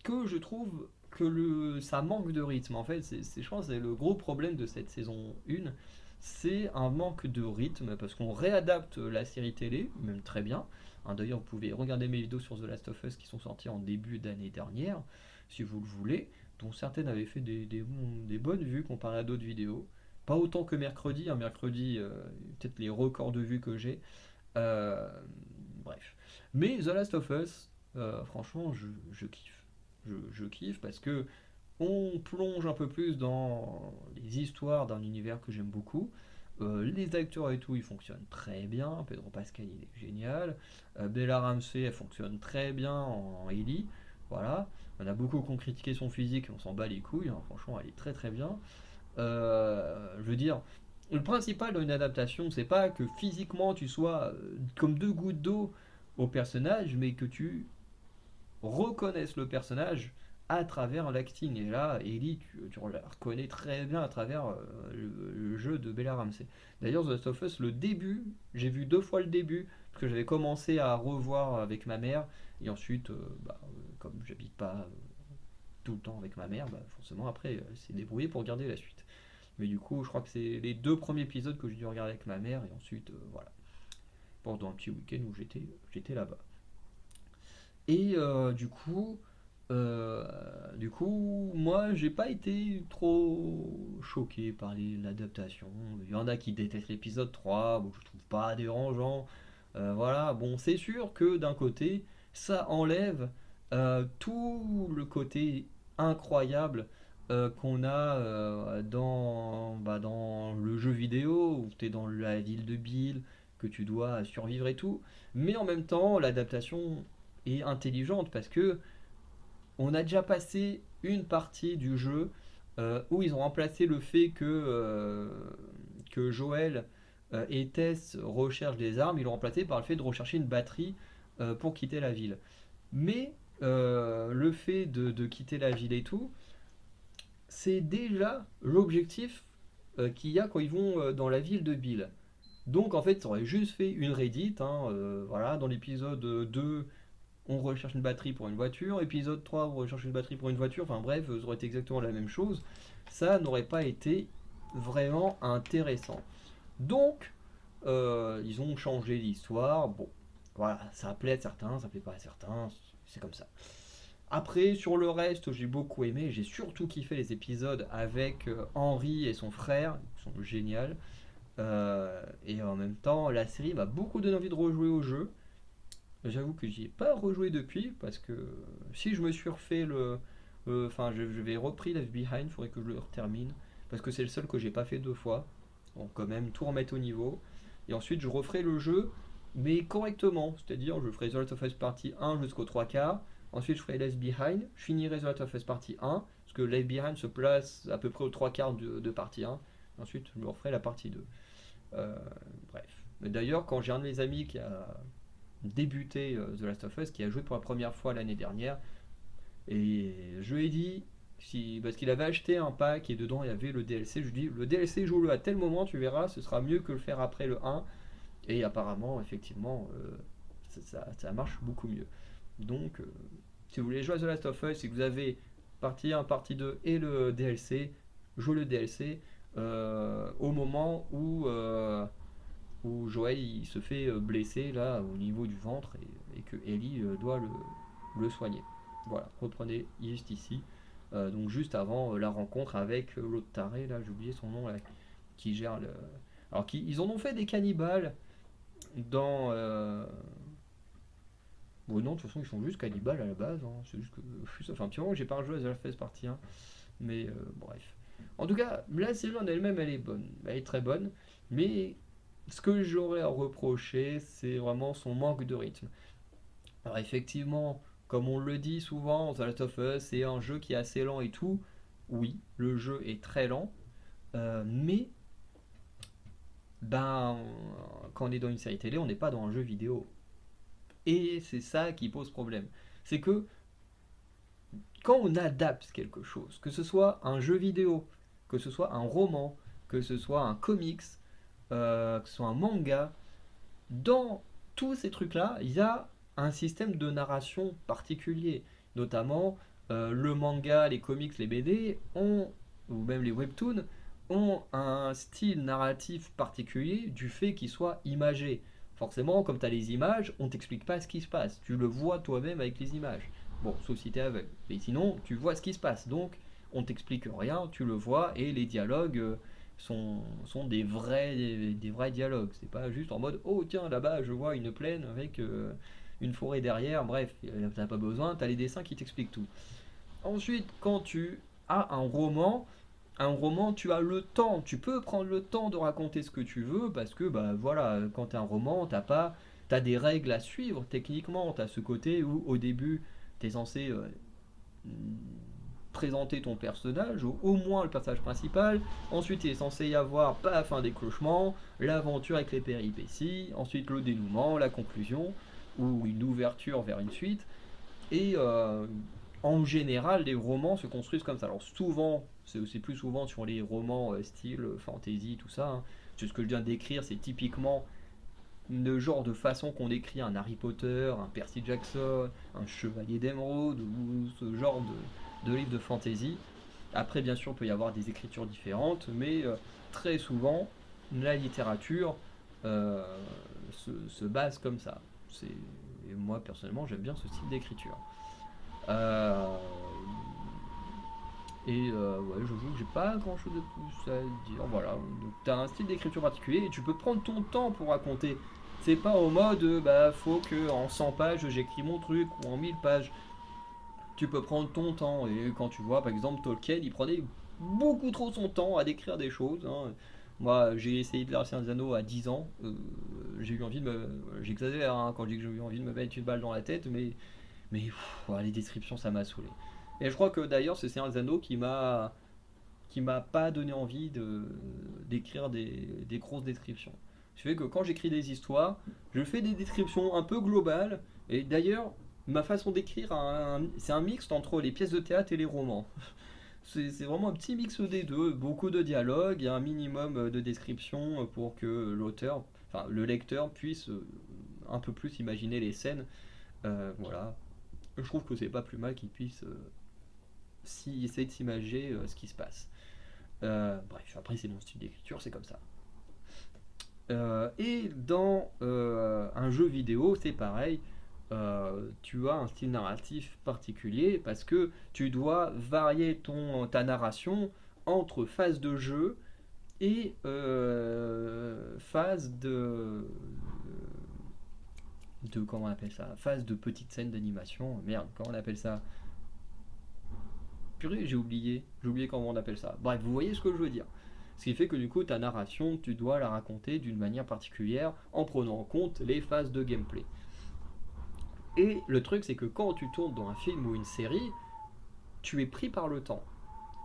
que je trouve que ça manque de rythme. En fait, je pense que c'est le gros problème de cette saison 1, c'est un manque de rythme, parce qu'on réadapte la série télé, même très bien. Hein, d'ailleurs, vous pouvez regarder mes vidéos sur The Last of Us qui sont sorties en début d'année dernière, si vous le voulez, dont certaines avaient fait des bonnes vues comparées à d'autres vidéos. Pas autant que mercredi, hein, mercredi, peut-être les records de vues que j'ai. Euh, Bref. Mais The Last of Us, franchement, je kiffe. Je kiffe parce que on plonge un peu plus dans les histoires d'un univers que j'aime beaucoup. Les acteurs et tout, ils fonctionnent très bien. Pedro Pascal, il est génial. Bella Ramsey, elle fonctionne très bien en Ellie. Voilà. On a beaucoup qui ont critiqué son physique, on s'en bat les couilles, hein. Franchement, elle est très très bien. Je veux dire, le principal dans une adaptation, c'est pas que physiquement tu sois comme deux gouttes d'eau au personnage, mais que tu reconnaissent le personnage à travers l'acting. Et là, Ellie, tu la reconnais très bien à travers le jeu de Bella Ramsey. D'ailleurs, The Last of Us, le début, j'ai vu deux fois le début, parce que j'avais commencé à revoir avec ma mère, et ensuite, comme j'habite pas tout le temps avec ma mère, forcément après, elle s'est débrouillée pour garder la suite. Mais du coup, je crois que c'est les deux premiers épisodes que j'ai dû regarder avec ma mère, et ensuite, voilà, pendant un petit week-end où j'étais là-bas. Et du coup, moi, j'ai pas été trop choqué par l'adaptation. Il y en a qui détestent l'épisode 3, bon, je trouve pas dérangeant. Voilà, bon, c'est sûr que d'un côté, ça enlève tout le côté incroyable qu'on a dans le jeu vidéo, où tu es dans la ville de Bill, que tu dois survivre et tout. Mais en même temps, l'adaptation est intelligente parce que on a déjà passé une partie du jeu où ils ont remplacé le fait que Joël et Tess recherchent des armes, ils l'ont remplacé par le fait de rechercher une batterie pour quitter la ville. Mais le fait de quitter la ville et tout, c'est déjà l'objectif qu'il y a quand ils vont dans la ville de Bill. Donc en fait, ça aurait juste fait une Reddit, hein, voilà, dans l'épisode 2, on recherche une batterie pour une voiture, épisode 3, on recherche une batterie pour une voiture, enfin bref, ça aurait été exactement la même chose. Ça n'aurait pas été vraiment intéressant. Donc, ils ont changé l'histoire. Bon, voilà, ça plaît à certains, ça plaît pas à certains, c'est comme ça. Après, sur le reste, j'ai beaucoup aimé. J'ai surtout kiffé les épisodes avec Henry et son frère, qui sont géniaux. Et en même temps, la série m'a beaucoup donné envie de rejouer au jeu. J'avoue que j'y ai pas rejoué depuis, parce que si je me suis refait enfin, je vais repris Left Behind, il faudrait que je le termine, parce que c'est le seul que j'ai pas fait deux fois. Donc quand même, tout remettre au niveau. Et ensuite, je referai le jeu, mais correctement. C'est-à-dire, je ferai The Last of Us Partie 1 jusqu'au 3 quarts. Ensuite, je ferai Left Behind. Je finirai The Last of Us Partie 1, parce que Left Behind se place à peu près aux 3 quarts de partie 1. Ensuite, je me referai la partie 2. Euh, bref. Mais d'ailleurs, quand j'ai un de mes amis qui a débuté The Last of Us, qui a joué pour la première fois l'année dernière, et je lui ai dit, si, parce qu'il avait acheté un pack et dedans il y avait le DLC, je lui ai dit, le DLC joue-le à tel moment, tu verras, ce sera mieux que le faire après le 1. Et apparemment, effectivement, ça marche beaucoup mieux. Donc, si vous voulez jouer à The Last of Us, si vous avez partie 1, partie 2 et le DLC, jouez le DLC au moment où Joël il se fait blesser là au niveau du ventre et que Ellie doit le soigner. Voilà, reprenez juste ici. Donc juste avant la rencontre avec l'autre taré, là j'ai oublié son nom, là, qui gère le... Alors ils en ont fait des cannibales dans... Bon non, de toute façon ils sont juste cannibales à la base, hein. C'est juste que ça fait un petit moment que j'ai pas rejoué à The Last of Us Partie 1. Mais bref. En tout cas, la série en elle-même elle est bonne, elle est très bonne. Mais ce que j'aurais à reprocher, c'est vraiment son manque de rythme. Alors effectivement, comme on le dit souvent, The Last of Us, c'est un jeu qui est assez lent et tout. Oui, le jeu est très lent, mais ben, quand on est dans une série télé, on n'est pas dans un jeu vidéo. Et c'est ça qui pose problème. C'est que quand on adapte quelque chose, que ce soit un jeu vidéo, que ce soit un roman, que ce soit un comics, que ce soit un manga, dans tous ces trucs-là, il y a un système de narration particulier. Notamment, le manga, les comics, les BD ont, ou même les webtoons, ont un style narratif particulier du fait qu'ils soient imagés. Forcément, comme tu as les images, on t'explique pas ce qui se passe. Tu le vois toi-même avec les images. Bon, sauf si tu es aveugle. Mais sinon, tu vois ce qui se passe. Donc, on t'explique rien, tu le vois, et les dialogues sont des vrais dialogues. C'est pas juste en mode oh tiens là-bas je vois une plaine avec une forêt derrière. Bref, t'as pas besoin, t'as les dessins qui t'expliquent tout. Ensuite, quand tu as un roman, tu as le temps, tu peux prendre le temps de raconter ce que tu veux parce que bah voilà, quand t'as un roman, t'as des règles à suivre techniquement. T'as ce côté où au début t'es censé présenter ton personnage, ou au moins le personnage principal. Ensuite, il est censé y avoir, paf, un déclenchement, l'aventure avec les péripéties, ensuite le dénouement, la conclusion, ou une ouverture vers une suite. Et en général, les romans se construisent comme ça. Alors souvent, c'est aussi plus souvent sur les romans style fantasy, tout ça, hein. C'est ce que je viens d'écrire, c'est typiquement le genre de façon qu'on écrit un Harry Potter, un Percy Jackson, un Chevalier d'Émeraude, ou ce genre de livre de fantasy. Après, bien sûr, il peut y avoir des écritures différentes, mais très souvent, la littérature euh, se base comme ça. Et moi, personnellement, j'aime bien ce style d'écriture. Euh, ouais, je joue que j'ai pas grand chose de plus à dire. Voilà, donc t'as un style d'écriture particulier et tu peux prendre ton temps pour raconter. C'est pas au mode bah faut que en 100 pages j'écris mon truc ou en 1000 pages. Tu peux prendre ton temps. Et quand tu vois, par exemple, Tolkien, il prenait beaucoup trop son temps à décrire des choses, hein. Moi, j'ai essayé de lire Le Seigneur des Anneaux à 10 ans. J'ai eu envie de me. J'exagère hein, quand je dis que j'ai eu envie de me mettre une balle dans la tête, mais ouais, les descriptions, ça m'a saoulé. Et je crois que d'ailleurs, c'est Seigneur des Anneaux qui m'a pas donné envie d'écrire des grosses descriptions. Je fais que quand j'écris des histoires, je fais des descriptions un peu globales. Et d'ailleurs, ma façon d'écrire, c'est un mixte entre les pièces de théâtre et les romans. C'est vraiment un petit mix des deux, beaucoup de dialogues et un minimum de description pour que l'auteur enfin, le lecteur puisse un peu plus imaginer les scènes. Voilà. Je trouve que c'est pas plus mal qu'il puisse essayer de s'imaginer ce qui se passe. Bref, après c'est mon style d'écriture, c'est comme ça. Et dans un jeu vidéo, c'est pareil. Tu as un style narratif particulier parce que tu dois varier ta narration entre phase de jeu et phase de comment on appelle ça, phase de petite scène d'animation. Merde, comment on appelle ça? Purée, j'ai oublié comment on appelle ça. Bref, vous voyez ce que je veux dire. Ce qui fait que du coup, ta narration, tu dois la raconter d'une manière particulière en prenant en compte les phases de gameplay. Et le truc, c'est que quand tu tournes dans un film ou une série, tu es pris par le temps.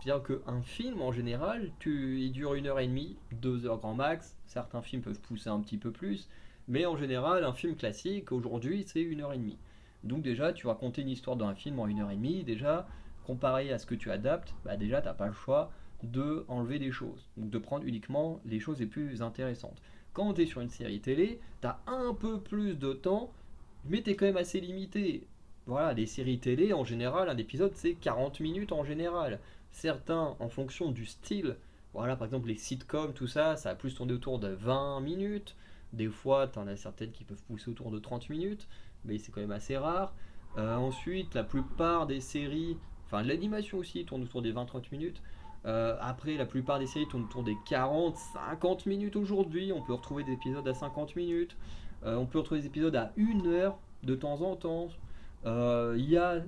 C'est-à-dire qu'un film, en général, il dure 1 heure et demie, 2 heures grand max. Certains films peuvent pousser un petit peu plus. Mais en général, un film classique, aujourd'hui, c'est 1 heure et demie. Donc déjà, tu raconter une histoire d'un film en 1 heure et demie, déjà, comparé à ce que tu adaptes, bah déjà, t'as pas le choix de enlever des choses. Donc de prendre uniquement les choses les plus intéressantes. Quand tu es sur une série télé, tu as un peu plus de temps, mais tu es quand même assez limité. Voilà, les séries télé, en général, un épisode, c'est 40 minutes en général. Certains, en fonction du style, voilà, par exemple les sitcoms, tout ça, ça a plus tourné autour de 20 minutes. Des fois, tu en as certaines qui peuvent pousser autour de 30 minutes, mais c'est quand même assez rare. Ensuite, la plupart des séries, enfin l'animation aussi, tourne autour des 20-30 minutes. Après, la plupart des séries tournent autour des 40-50 minutes aujourd'hui. On peut retrouver des épisodes à 50 minutes. On peut retrouver des épisodes à 1 heure de temps en temps. Il y a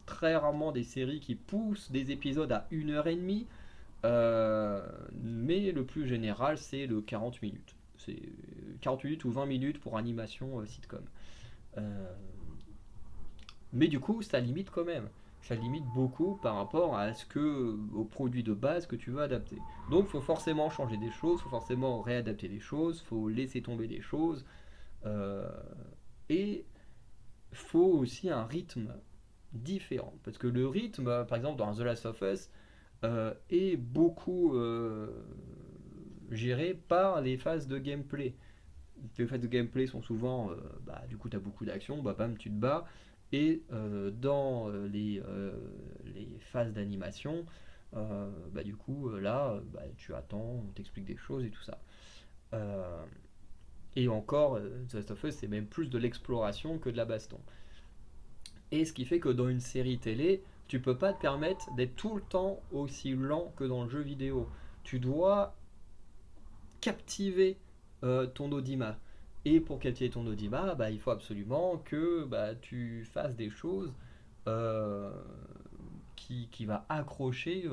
très rarement des séries qui poussent des épisodes à 1 heure et demie. Mais le plus général, c'est le 40 minutes. C'est 40 minutes ou 20 minutes pour animation sitcom. Euh, mais du coup, ça limite quand même. Ça limite beaucoup par rapport au produit de base que tu veux adapter. Donc, il faut forcément changer des choses, il faut forcément réadapter des choses, il faut laisser tomber des choses. euh, et il faut aussi un rythme différent. Parce que le rythme, par exemple, dans The Last of Us, est beaucoup géré par les phases de gameplay. Les phases de gameplay sont souvent, bah, du coup, tu as beaucoup d'action, bah, bam, tu te bats. Et dans les phases d'animation, bah, du coup, là, bah, tu attends, on t'explique des choses et tout ça. Euh, et encore, The Last of Us, c'est même plus de l'exploration que de la baston. Et ce qui fait que dans une série télé, tu peux pas te permettre d'être tout le temps aussi lent que dans le jeu vidéo. Tu dois captiver ton audimat. Et pour captiver ton audimat, bah, il faut absolument que bah, tu fasses des choses euh, qui va accrocher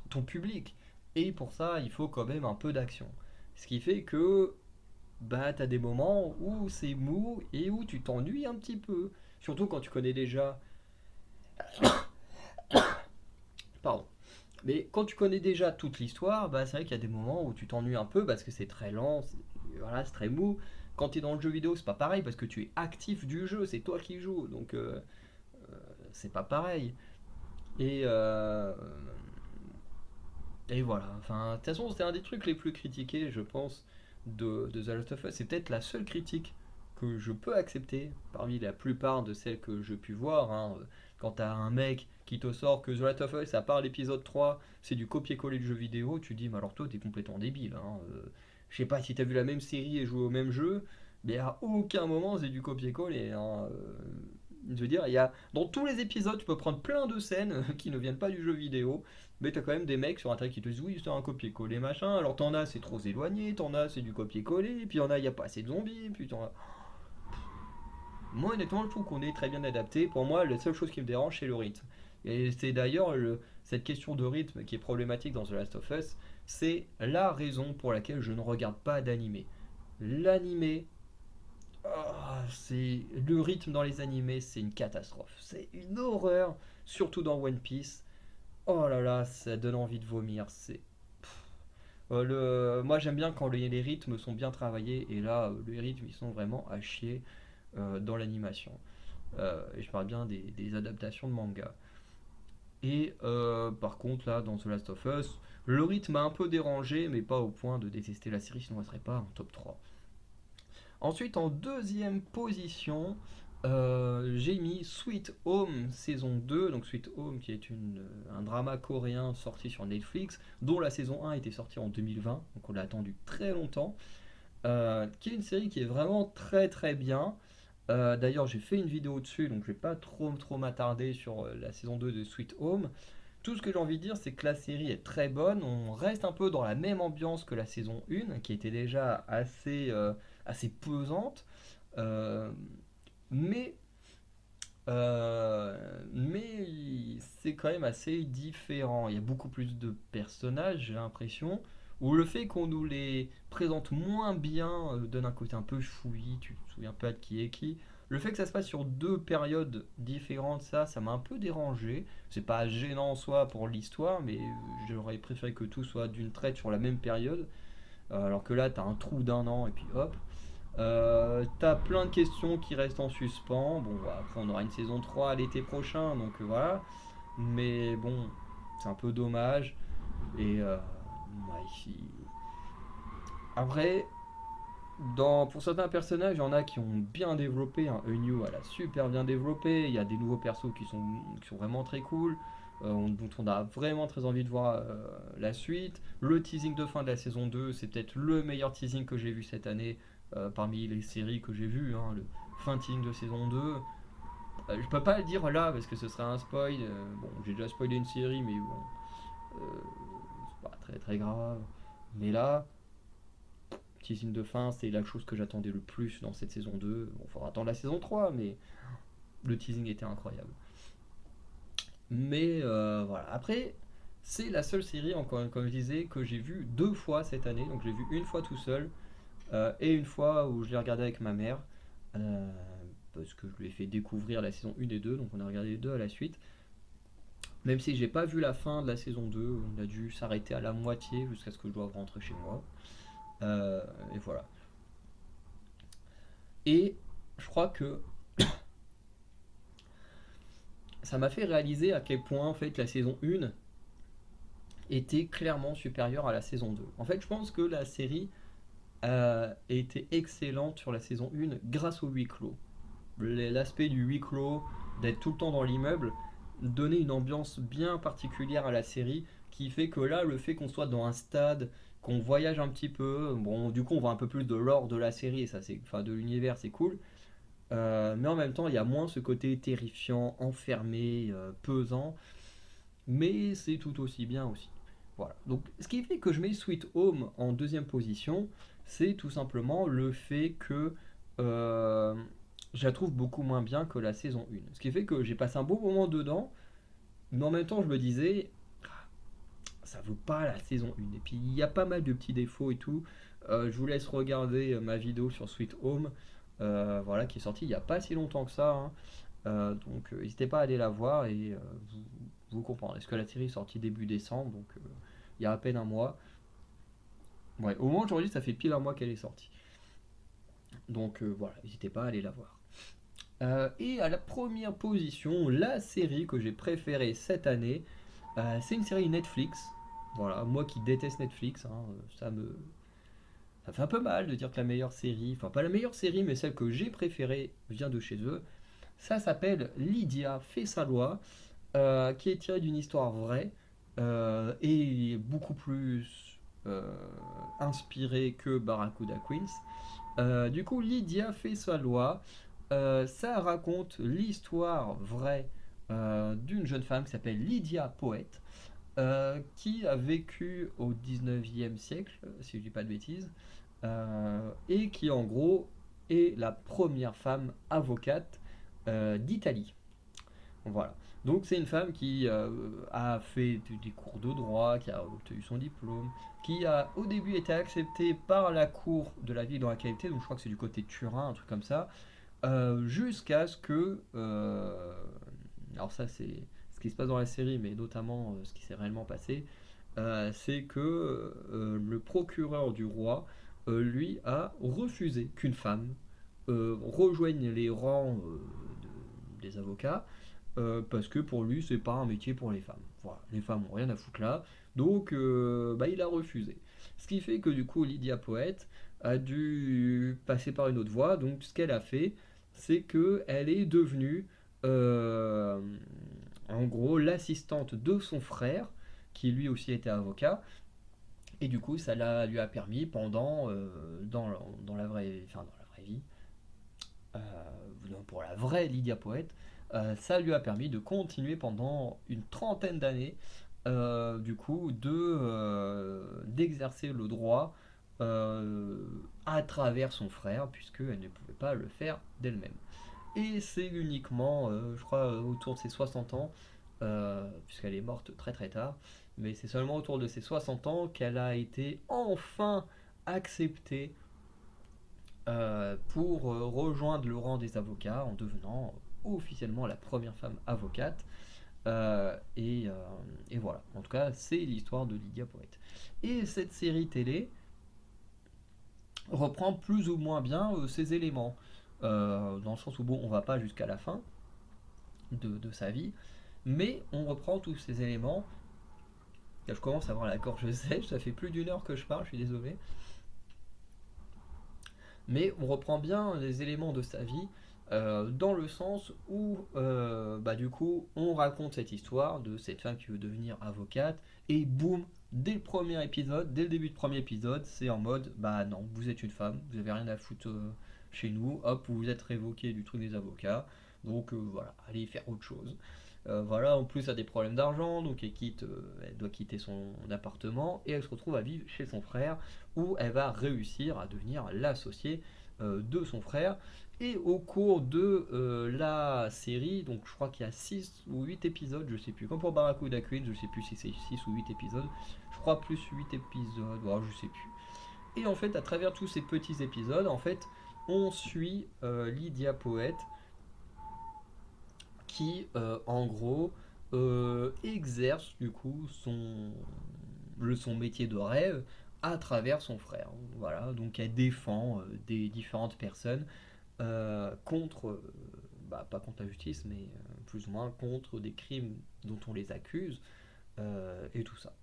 ton public. Et pour ça, il faut quand même un peu d'action. Ce qui fait que bah, tu as des moments où c'est mou et où tu t'ennuies un petit peu. Surtout quand tu connais déjà. Pardon. Mais quand tu connais déjà toute l'histoire, bah, c'est vrai qu'il y a des moments où tu t'ennuies un peu parce que c'est très lent, voilà, c'est très mou. Quand tu es dans le jeu vidéo, c'est pas pareil parce que tu es actif du jeu, c'est toi qui joues, donc c'est pas pareil. Et, euh, et voilà, enfin, de toute façon, c'était un des trucs les plus critiqués, je pense, de The Last of Us. C'est peut-être la seule critique que je peux accepter parmi la plupart de celles que j'ai pu voir. Hein. Quand t'as un mec qui te sort que The Last of Us, à part l'épisode 3, c'est du copier-coller de jeu vidéo, tu dis, mais alors toi, t'es complètement débile. Hein. Je sais pas si t'as vu la même série et joué au même jeu, mais à aucun moment c'est du copier-coller. Hein. Je veux dire, dans tous les épisodes, tu peux prendre plein de scènes qui ne viennent pas du jeu vidéo, mais t'as quand même des mecs sur internet qui te disent oui, c'est un copier-coller machin. Alors t'en as, c'est trop éloigné, t'en as, c'est du copier-coller, puis y'en a, y a pas assez de zombies, puis t'en as. Moi, honnêtement, je trouve qu'on est très bien adapté. Pour moi, la seule chose qui me dérange, c'est le rythme. Et c'est d'ailleurs cette question de rythme qui est problématique dans The Last of Us. C'est la raison pour laquelle je ne regarde pas d'animé. L'animé, c'est le rythme dans les animés, c'est une catastrophe. C'est une horreur, surtout dans One Piece. Oh là là, ça donne envie de vomir. Moi j'aime bien quand les rythmes sont bien travaillés et là les rythmes ils sont vraiment à chier dans l'animation. Et je parle bien des adaptations de manga. Et par contre, là, dans The Last of Us, le rythme m'a un peu dérangé, mais pas au point de détester la série, sinon elle serait pas en top 3. Ensuite, en deuxième position, j'ai mis Sweet Home saison 2. Donc Sweet Home qui est un drama coréen sorti sur Netflix, dont la saison 1 était sortie en 2020, donc on l'a attendu très longtemps. Qui est une série qui est vraiment très très bien. D'ailleurs, j'ai fait une vidéo dessus, donc je vais pas trop m'attarder sur la saison 2 de Sweet Home. Tout ce que j'ai envie de dire, c'est que la série est très bonne. On reste un peu dans la même ambiance que la saison 1, qui était déjà assez pesante. Euh, mais mais c'est quand même assez différent. Il y a beaucoup plus de personnages, j'ai l'impression. Ou le fait qu'on nous les présente moins bien donne un côté un peu fouillis, tu te souviens pas de qui est qui. Le fait que ça se passe sur deux périodes différentes, ça m'a un peu dérangé. C'est pas gênant en soi pour l'histoire, mais j'aurais préféré que tout soit d'une traite sur la même période. Alors que là, t'as un trou d'un an et puis hop. T'as plein de questions qui restent en suspens. Bon, voilà, après, on aura une saison 3 l'été prochain, donc voilà. Mais bon, c'est un peu dommage. Et ouais, après, pour certains personnages, il y en a qui ont bien développé. Hein. Eunyu, elle a super bien développé. Il y a des nouveaux persos qui sont vraiment très cool. Dont on a vraiment très envie de voir la suite. Le teasing de fin de la saison 2, c'est peut-être le meilleur teasing que j'ai vu cette année parmi les séries que j'ai vues. Hein. Le fin teasing de saison 2. Je peux pas le dire là parce que ce serait un spoil. Bon, j'ai déjà spoilé une série, mais bon, c'est pas très très grave. Mais là, teasing de fin, c'est la chose que j'attendais le plus dans cette saison 2. Bon, faudra attendre la saison 3, mais le teasing était incroyable. Mais voilà. Après, c'est la seule série, encore comme je disais, que j'ai vue deux fois cette année. Donc, je l'ai vue une fois tout seul et une fois où je l'ai regardé avec ma mère. Euh, Parce que je lui ai fait découvrir la saison 1 et 2, donc on a regardé les deux à la suite. Même si j'ai pas vu la fin de la saison 2, on a dû s'arrêter à la moitié jusqu'à ce que je doive rentrer chez moi. Euh, et voilà. Et je crois que ça m'a fait réaliser à quel point en fait la saison 1 était clairement supérieure à la saison 2. En fait, je pense que la série était excellente sur la saison 1 grâce au huis clos. L'aspect du huis clos, d'être tout le temps dans l'immeuble, donnait une ambiance bien particulière à la série qui fait que là, le fait qu'on soit dans un stade, qu'on voyage un petit peu, bon, du coup, on voit un peu plus de l'or de la série, ça, enfin, de l'univers, c'est cool. Mais en même temps, il y a moins ce côté terrifiant, enfermé, pesant, mais c'est tout aussi bien aussi. Voilà. Donc, ce qui fait que je mets Sweet Home en deuxième position, c'est tout simplement le fait que euh, je la trouve beaucoup moins bien que la saison 1. Ce qui fait que j'ai passé un beau moment dedans, mais en même temps, je me disais, ça vaut pas la saison 1. Et puis, il y a pas mal de petits défauts et tout. Je vous laisse regarder ma vidéo sur Sweet Home, voilà, qui est sortie il n'y a pas si longtemps que ça. Hein. Donc, n'hésitez pas à aller la voir et vous comprendrez. Parce que la série est sortie début décembre, donc il y a à peine un mois. Ouais, au moment aujourd'hui, ça fait pile un mois qu'elle est sortie. Donc voilà, n'hésitez pas à aller la voir. Et à la première position, la série que j'ai préférée cette année, c'est une série Netflix. Voilà, moi qui déteste Netflix, hein, ça fait un peu mal de dire que la meilleure série, enfin pas la meilleure série, mais celle que j'ai préférée vient de chez eux. Ça s'appelle Lydia fait sa loi, qui est tirée d'une histoire vraie et beaucoup plus inspirée que Barracuda Queens. Du coup, Lydia fait sa loi. Ça raconte l'histoire vraie d'une jeune femme qui s'appelle Lydia Poète, qui a vécu au 19e siècle, si je ne dis pas de bêtises, et qui en gros est la première femme avocate d'Italie. Voilà. Donc c'est une femme qui a fait des cours de droit, qui a obtenu son diplôme, qui a au début été acceptée par la cour de la ville dans laquelle elle était, donc je crois que c'est du côté de Turin, un truc comme ça, jusqu'à ce que... alors ça c'est ce qui se passe dans la série, mais notamment ce qui s'est réellement passé, c'est que le procureur du roi, lui, a refusé qu'une femme rejoigne les rangs des avocats, parce que pour lui, c'est pas un métier pour les femmes. Voilà, les femmes ont rien à foutre là, donc bah, il a refusé. Ce qui fait que du coup, Lydia Poète a dû passer par une autre voie. Donc, ce qu'elle a fait, c'est que elle est devenue, euh, en gros, l'assistante de son frère, qui lui aussi était avocat. Et du coup, lui a permis pendant, dans la vraie, enfin, dans la vraie vie, euh, pour la vraie Lydia Poète, ça lui a permis de continuer pendant une trentaine d'années, du coup, d'exercer le droit euh, à travers son frère, puisqu'elle ne pouvait pas le faire d'elle-même. Et c'est uniquement, je crois, autour de ses 60 ans, puisqu'elle est morte très très tard, mais c'est seulement autour de ses 60 ans qu'elle a été enfin acceptée pour rejoindre le rang des avocats en devenant officiellement la première femme avocate. Et voilà, en tout cas, c'est l'histoire de Lydia Poète. Et cette série télé reprend plus ou moins bien ces éléments, dans le sens où, bon, on va pas jusqu'à la fin de sa vie, mais on reprend tous ces éléments. Là, je commence à avoir la gorge sèche, ça fait plus d'une heure que je parle, je suis désolé. Mais on reprend bien les éléments de sa vie, dans le sens où, bah, du coup, on raconte cette histoire de cette femme qui veut devenir avocate, et boum, dès le premier épisode, dès le début du premier épisode, c'est en mode, bah non, vous êtes une femme, vous avez rien à foutre chez nous, hop, vous êtes révoqué du truc des avocats, donc voilà, allez faire autre chose. Voilà, en plus elle a des problèmes d'argent, donc elle doit quitter son appartement et elle se retrouve à vivre chez son frère où elle va réussir à devenir l'associée de son frère. Et au cours de la série, donc je crois qu'il y a 6 ou 8 épisodes, je sais plus, comme pour Barracuda Queen, je sais plus si c'est 6 ou 8 épisodes, je crois plus 8 épisodes, voilà, je sais plus. Et en fait, à travers tous ces petits épisodes, en fait, on suit Lydia Poète qui, en gros, exerce du coup son métier de rêve à travers son frère. Voilà, donc elle défend des différentes personnes contre, bah, pas contre la justice, mais plus ou moins contre des crimes dont on les accuse, et tout ça.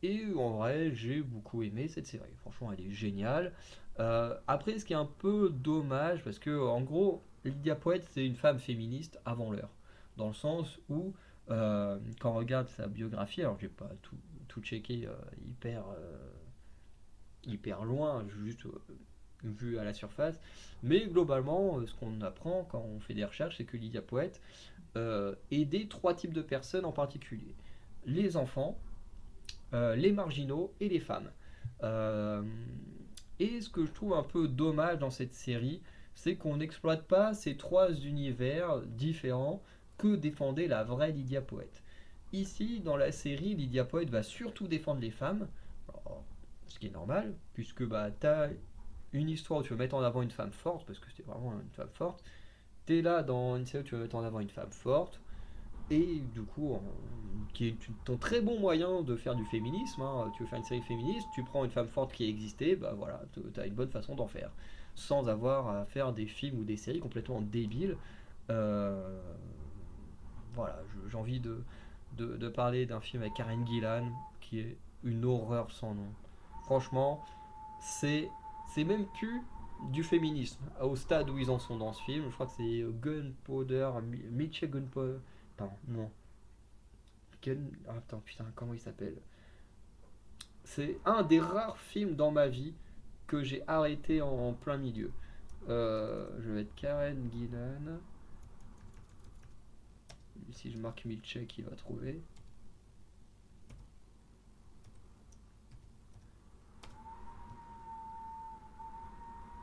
Et en vrai, j'ai beaucoup aimé cette série. Franchement, elle est géniale. Après, ce qui est un peu dommage, parce que en gros, Lydia Poète, c'est une femme féministe avant l'heure. Dans le sens où, quand on regarde sa biographie, alors j'ai pas tout checké hyper loin, juste vu à la surface, mais globalement, ce qu'on apprend quand on fait des recherches, c'est que Lydia Poète aidait trois types de personnes en particulier. Les enfants, les marginaux et les femmes. Euh, et ce que je trouve un peu dommage dans cette série, c'est qu'on n'exploite pas ces trois univers différents que défendait la vraie Lydia Poète. Ici, dans la série, Lydia Poète va surtout défendre les femmes, alors, ce qui est normal, puisque bah, tu as une histoire où tu veux mettre en avant une femme forte, parce que c'est vraiment une femme forte. Tu es là dans une série où tu veux mettre en avant une femme forte, et du coup, qui est un très bon moyen de faire du féminisme, hein. Tu veux faire une série féministe, tu prends une femme forte qui existait, bah voilà, tu as une bonne façon d'en faire. Sans avoir à faire des films ou des séries complètement débiles. Euh, voilà, j'ai envie de parler d'un film avec Karen Gillan, qui est une horreur sans nom. Franchement, c'est, c'est même plus du féminisme. Au stade où ils en sont dans ce film, je crois que c'est Gunpowder, Mitchell Gunpowder. Pardon, non. Attends, putain, comment il s'appelle? C'est un des rares films dans ma vie que j'ai arrêté en plein milieu. Je vais être Karen Gillan. Si je marque Milchek, il va trouver.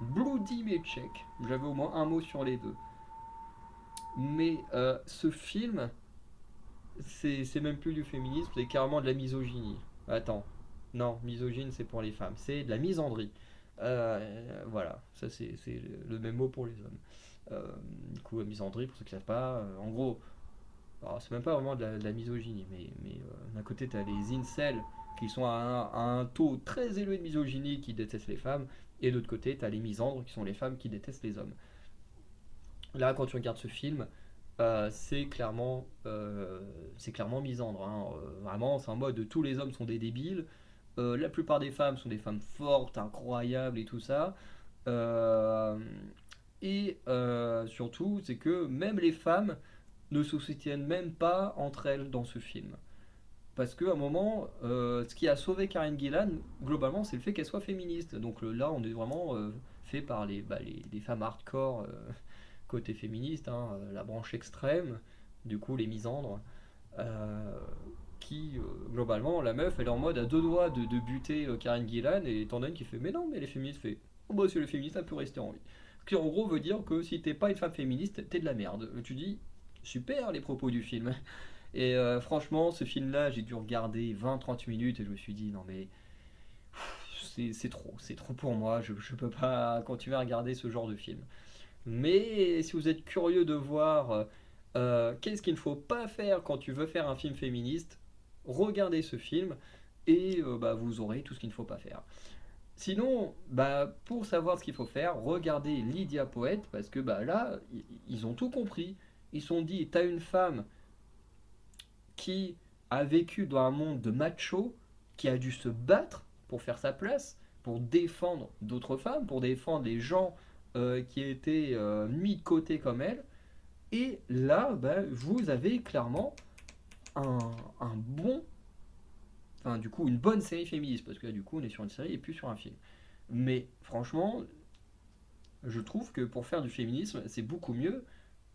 Bloody Milchek. J'avais au moins un mot sur les deux. Mais ce film, c'est même plus du féminisme, c'est carrément de la misogynie. Attends, non, misogyne c'est pour les femmes, c'est de la misandrie. Voilà, ça c'est le même mot pour les hommes. Du coup, misandrie, pour ceux qui ne savent pas, en gros, alors, c'est même pas vraiment de la misogynie, mais d'un côté, tu as les incels qui sont à un taux très élevé de misogynie qui détestent les femmes, et de l'autre côté, tu as les misandres qui sont les femmes qui détestent les hommes. Là, quand tu regardes ce film, C'est clairement misandre, hein. Vraiment, c'est en mode tous les hommes sont des débiles. La plupart des femmes sont des femmes fortes, incroyables et tout ça. Euh, Surtout, c'est que même les femmes ne se soutiennent même pas entre elles dans ce film. Parce qu'à un moment, ce qui a sauvé Karen Gillan, globalement, c'est le fait qu'elle soit féministe. Donc là, on est vraiment fait par les femmes hardcore côté féministe, hein, la branche extrême, du coup les misandres, euh, globalement, la meuf, elle est en mode à deux doigts de buter Karen Gillan, et Tandem qui fait mais non, mais les féministes fait oh bah c'est le féministe, elle peut rester en vie. Ce qui en gros veut dire que si t'es pas une femme féministe, t'es de la merde. Tu dis super les propos du film. Et franchement, ce film-là, j'ai dû regarder 20-30 minutes et je me suis dit non mais c'est trop pour moi, je peux pas continuer à regarder ce genre de film. Mais si vous êtes curieux de voir qu'est-ce qu'il ne faut pas faire quand tu veux faire un film féministe, regardez ce film et bah, vous aurez tout ce qu'il ne faut pas faire. Sinon, bah, pour savoir ce qu'il faut faire, regardez Lydia Poète parce que bah, là, ils ont tout compris. Ils se sont dit, t'as une femme qui a vécu dans un monde de macho, qui a dû se battre pour faire sa place, pour défendre d'autres femmes, pour défendre les gens qui étaient mis de côté comme elle. Et là, bah, vous avez clairement un, un bon, enfin du coup une bonne série féministe, parce que là, du coup on est sur une série et plus sur un film. Mais franchement, je trouve que pour faire du féminisme, c'est beaucoup mieux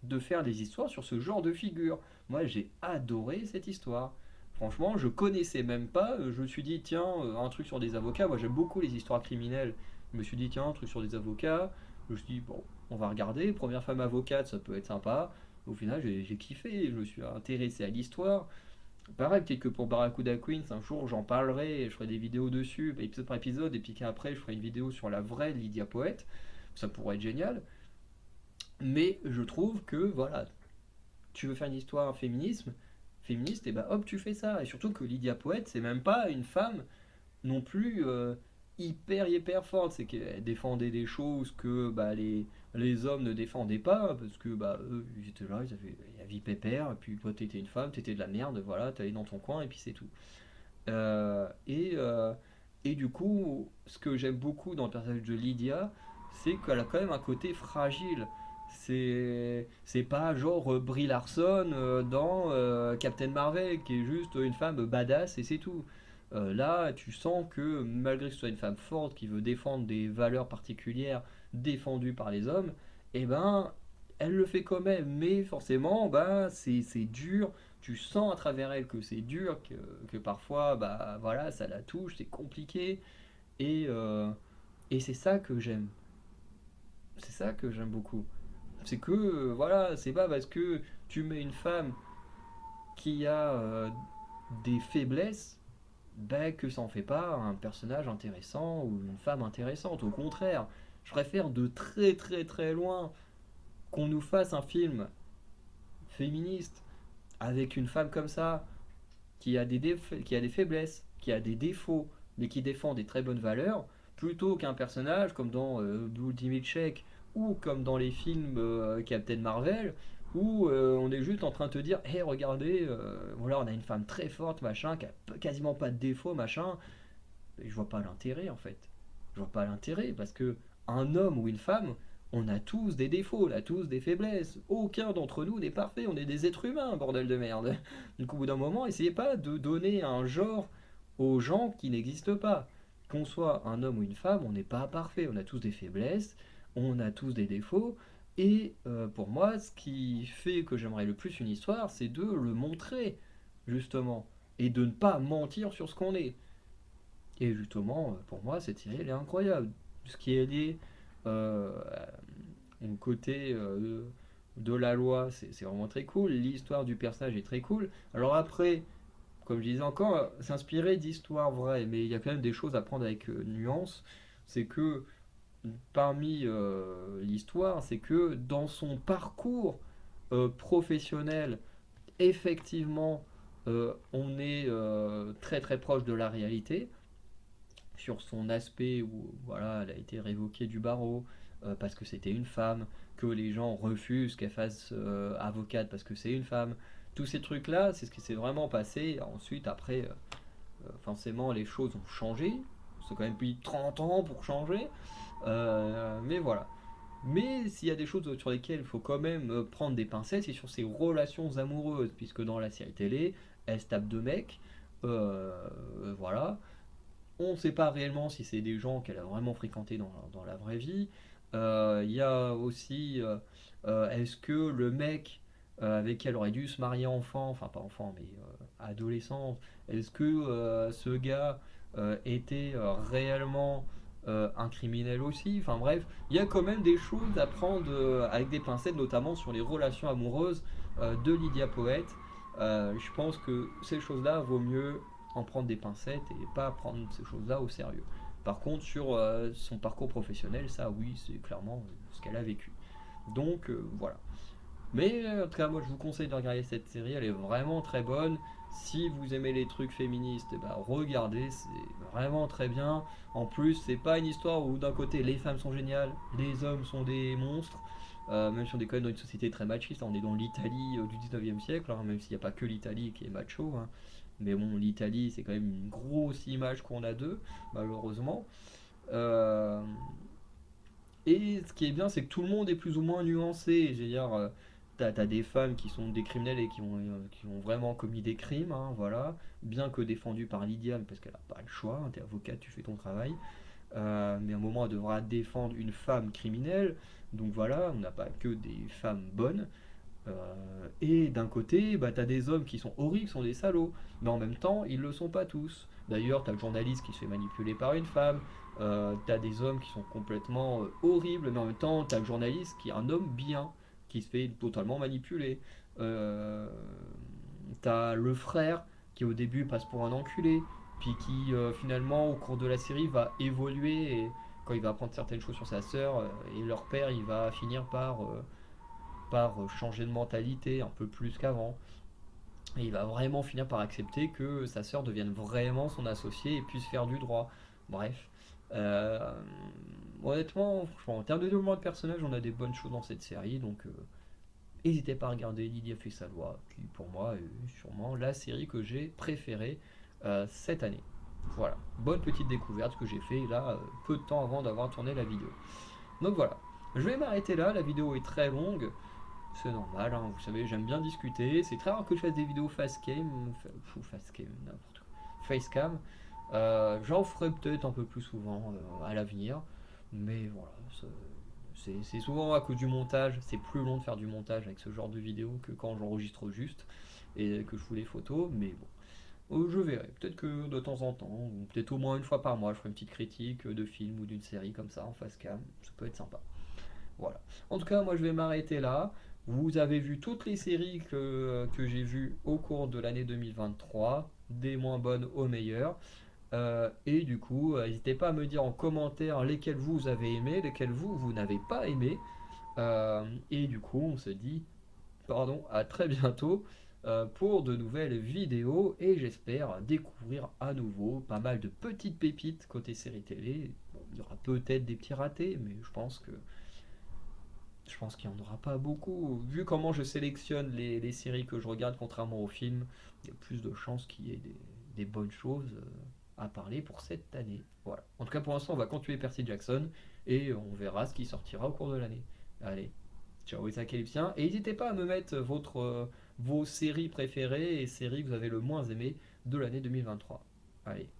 de faire des histoires sur ce genre de figure. Moi, j'ai adoré cette histoire. Franchement, je connaissais même pas. Je me suis dit, tiens, un truc sur des avocats. Moi, j'aime beaucoup les histoires criminelles. Je me suis dit, tiens, un truc sur des avocats. Je me suis dit, bon, on va regarder. Première femme avocate, ça peut être sympa. Au final, j'ai kiffé. Je me suis intéressé à l'histoire. Pareil, peut-être que pour Barracuda Queens, un jour, j'en parlerai. Je ferai des vidéos dessus, épisode par épisode. Et puis qu'après, je ferai une vidéo sur la vraie Lydia Poète. Ça pourrait être génial. Mais je trouve que, voilà, tu veux faire une histoire féministe, et bah hop, tu fais ça. Et surtout que Lydia Poète, c'est même pas une femme non plus hyper forte. C'est qu'elle défendait des choses que bah, les hommes ne défendaient pas, parce que bah, eux, ils étaient là, ils avaient la vie pépère, et puis toi, t'étais une femme, t'étais de la merde, voilà, t'allais dans ton coin, et puis c'est tout. Euh, et, euh, et du coup, ce que j'aime beaucoup dans le personnage de Lydia, c'est qu'elle a quand même un côté fragile. C'est pas genre Brie Larson dans Captain Marvel, qui est juste une femme badass et c'est tout. Là, tu sens que malgré que ce soit une femme forte qui veut défendre des valeurs particulières défendues par les hommes, eh ben, elle le fait quand même. Mais forcément, bah, c'est dur. Tu sens à travers elle que c'est dur, que parfois, bah, voilà, ça la touche, c'est compliqué. Et, euh, et c'est ça que j'aime. C'est ça que j'aime beaucoup. C'est que, voilà, c'est pas parce que tu mets une femme qui a des faiblesses ben, que ça en fait pas un personnage intéressant ou une femme intéressante. Au contraire, je préfère de très loin qu'on nous fasse un film féministe avec une femme comme ça, qui a des faiblesses, qui a des défauts, mais qui défend des très bonnes valeurs, plutôt qu'un personnage comme dans Ultimate Check ou comme dans les films Captain Marvel, où on est juste en train de te dire, hé hey, regardez, voilà, on a une femme très forte, machin, qui a quasiment pas de défauts, machin. Et je vois pas l'intérêt en fait. Je vois pas l'intérêt parce que un homme ou une femme, on a tous des défauts, on a tous des faiblesses. Aucun d'entre nous n'est parfait, on est des êtres humains, bordel de merde. Donc au bout d'un moment, essayez pas de donner un genre aux gens qui n'existent pas. Qu'on soit un homme ou une femme, on n'est pas parfait, on a tous des faiblesses, on a tous des défauts. Et pour moi, ce qui fait que j'aimerais le plus une histoire, c'est de le montrer, justement. Et de ne pas mentir sur ce qu'on est. Et justement, pour moi, cette série, elle est incroyable. Ce qui est lié euh, au côté de la loi, c'est vraiment très cool. L'histoire du personnage est très cool. Alors après, comme je disais encore, s'inspirer d'histoires vraies, mais il y a quand même des choses à prendre avec nuance. C'est que parmi l'histoire, c'est que dans son parcours professionnel, effectivement, on est très proche de la réalité sur son aspect où voilà, elle a été révoquée du barreau parce que c'était une femme, que les gens refusent qu'elle fasse avocate parce que c'est une femme. Tous ces trucs-là, c'est ce qui s'est vraiment passé. Ensuite, après, forcément, les choses ont changé. C'est quand même pris 30 ans pour changer. Mais voilà. Mais s'il y a des choses sur lesquelles il faut quand même prendre des pincettes, c'est sur ses relations amoureuses, puisque dans la série télé, elle se tape deux mecs. Voilà. On ne sait pas réellement si c'est des gens qu'elle a vraiment fréquentés dans la vraie vie. Il y a aussi, est-ce que le mec avec qui elle aurait dû se marier enfant, enfin pas enfant, mais adolescent, est-ce que ce gars était réellement un criminel aussi? Enfin bref, il y a quand même des choses à prendre avec des pincettes, notamment sur les relations amoureuses de Lydia Poète. Je pense que ces choses-là, vaut mieux en prendre des pincettes et pas prendre ces choses-là au sérieux. Par contre, sur son parcours professionnel, ça oui, c'est clairement ce qu'elle a vécu. Donc voilà. Mais en tout cas, moi je vous conseille de regarder cette série, elle est vraiment très bonne. Si vous aimez les trucs féministes, eh ben, regardez, c'est vraiment très bien. En plus, c'est pas une histoire où d'un côté les femmes sont géniales, les hommes sont des monstres. Même si on est quand même dans une société très machiste, on est dans l'Italie du 19e siècle, hein, même s'il n'y a pas que l'Italie qui est macho. Hein. Mais bon, l'Italie, c'est quand même une grosse image qu'on a d'eux, malheureusement. Euh, et ce qui est bien, c'est que tout le monde est plus ou moins nuancé. Je veux dire, t'as des femmes qui sont des criminels et qui ont vraiment commis des crimes, hein, voilà. Bien que défendues par Lydia, parce qu'elle n'a pas le choix, hein, t'es avocate, tu fais ton travail. Mais à un moment, elle devra défendre une femme criminelle. Donc voilà, on n'a pas que des femmes bonnes. Et d'un côté, bah, t'as des hommes qui sont horribles, qui sont des salauds, mais en même temps, ils le sont pas tous. D'ailleurs, t'as le journaliste qui se fait manipuler par une femme, t'as des hommes qui sont complètement horribles, mais en même temps, t'as le journaliste qui est un homme bien, qui se fait totalement manipuler. Euh, T'as le frère qui au début passe pour un enculé, puis qui finalement au cours de la série va évoluer et quand il va apprendre certaines choses sur sa sœur et leur père, il va finir par changer de mentalité un peu plus qu'avant. Et il va vraiment finir par accepter que sa sœur devienne vraiment son associé et puisse faire du droit. Bref. Euh, Honnêtement, franchement, en termes de développement de personnage, on a des bonnes choses dans cette série. Donc, n'hésitez pas à regarder Lydia fait sa loi, qui pour moi est sûrement la série que j'ai préférée cette année. Voilà, bonne petite découverte que j'ai fait là peu de temps avant d'avoir tourné la vidéo. Donc voilà, je vais m'arrêter là, la vidéo est très longue, c'est normal, hein, vous savez, j'aime bien discuter. C'est très rare que je fasse des vidéos fast cam, n'importe quoi. Facecam. J'en ferai peut-être un peu plus souvent à l'avenir. Mais voilà, c'est souvent à cause du montage. C'est plus long de faire du montage avec ce genre de vidéo que quand j'enregistre juste et que je fous les photos. Mais bon, je verrai. Peut-être que de temps en temps, ou peut-être au moins une fois par mois, je ferai une petite critique de film ou d'une série comme ça en facecam. Ça peut être sympa. Voilà. En tout cas, moi je vais m'arrêter là. Vous avez vu toutes les séries que j'ai vues au cours de l'année 2023, des moins bonnes aux meilleures. Et du coup, n'hésitez pas à me dire en commentaire lesquelles vous avez aimé, lesquelles vous n'avez pas aimé. Et du coup, on se dit pardon, à très bientôt pour de nouvelles vidéos et j'espère découvrir à nouveau pas mal de petites pépites côté série télé. Bon, il y aura peut-être des petits ratés, mais je pense qu'il n'y en aura pas beaucoup. Vu comment je sélectionne les séries que je regarde, contrairement aux films, il y a plus de chances qu'il y ait des bonnes choses à parler pour cette année. Voilà. En tout cas, pour l'instant, on va continuer Percy Jackson et on verra ce qui sortira au cours de l'année. Allez, ciao les Calypsiens. Et n'hésitez pas à me mettre vos séries préférées et séries que vous avez le moins aimées de l'année 2023. Allez.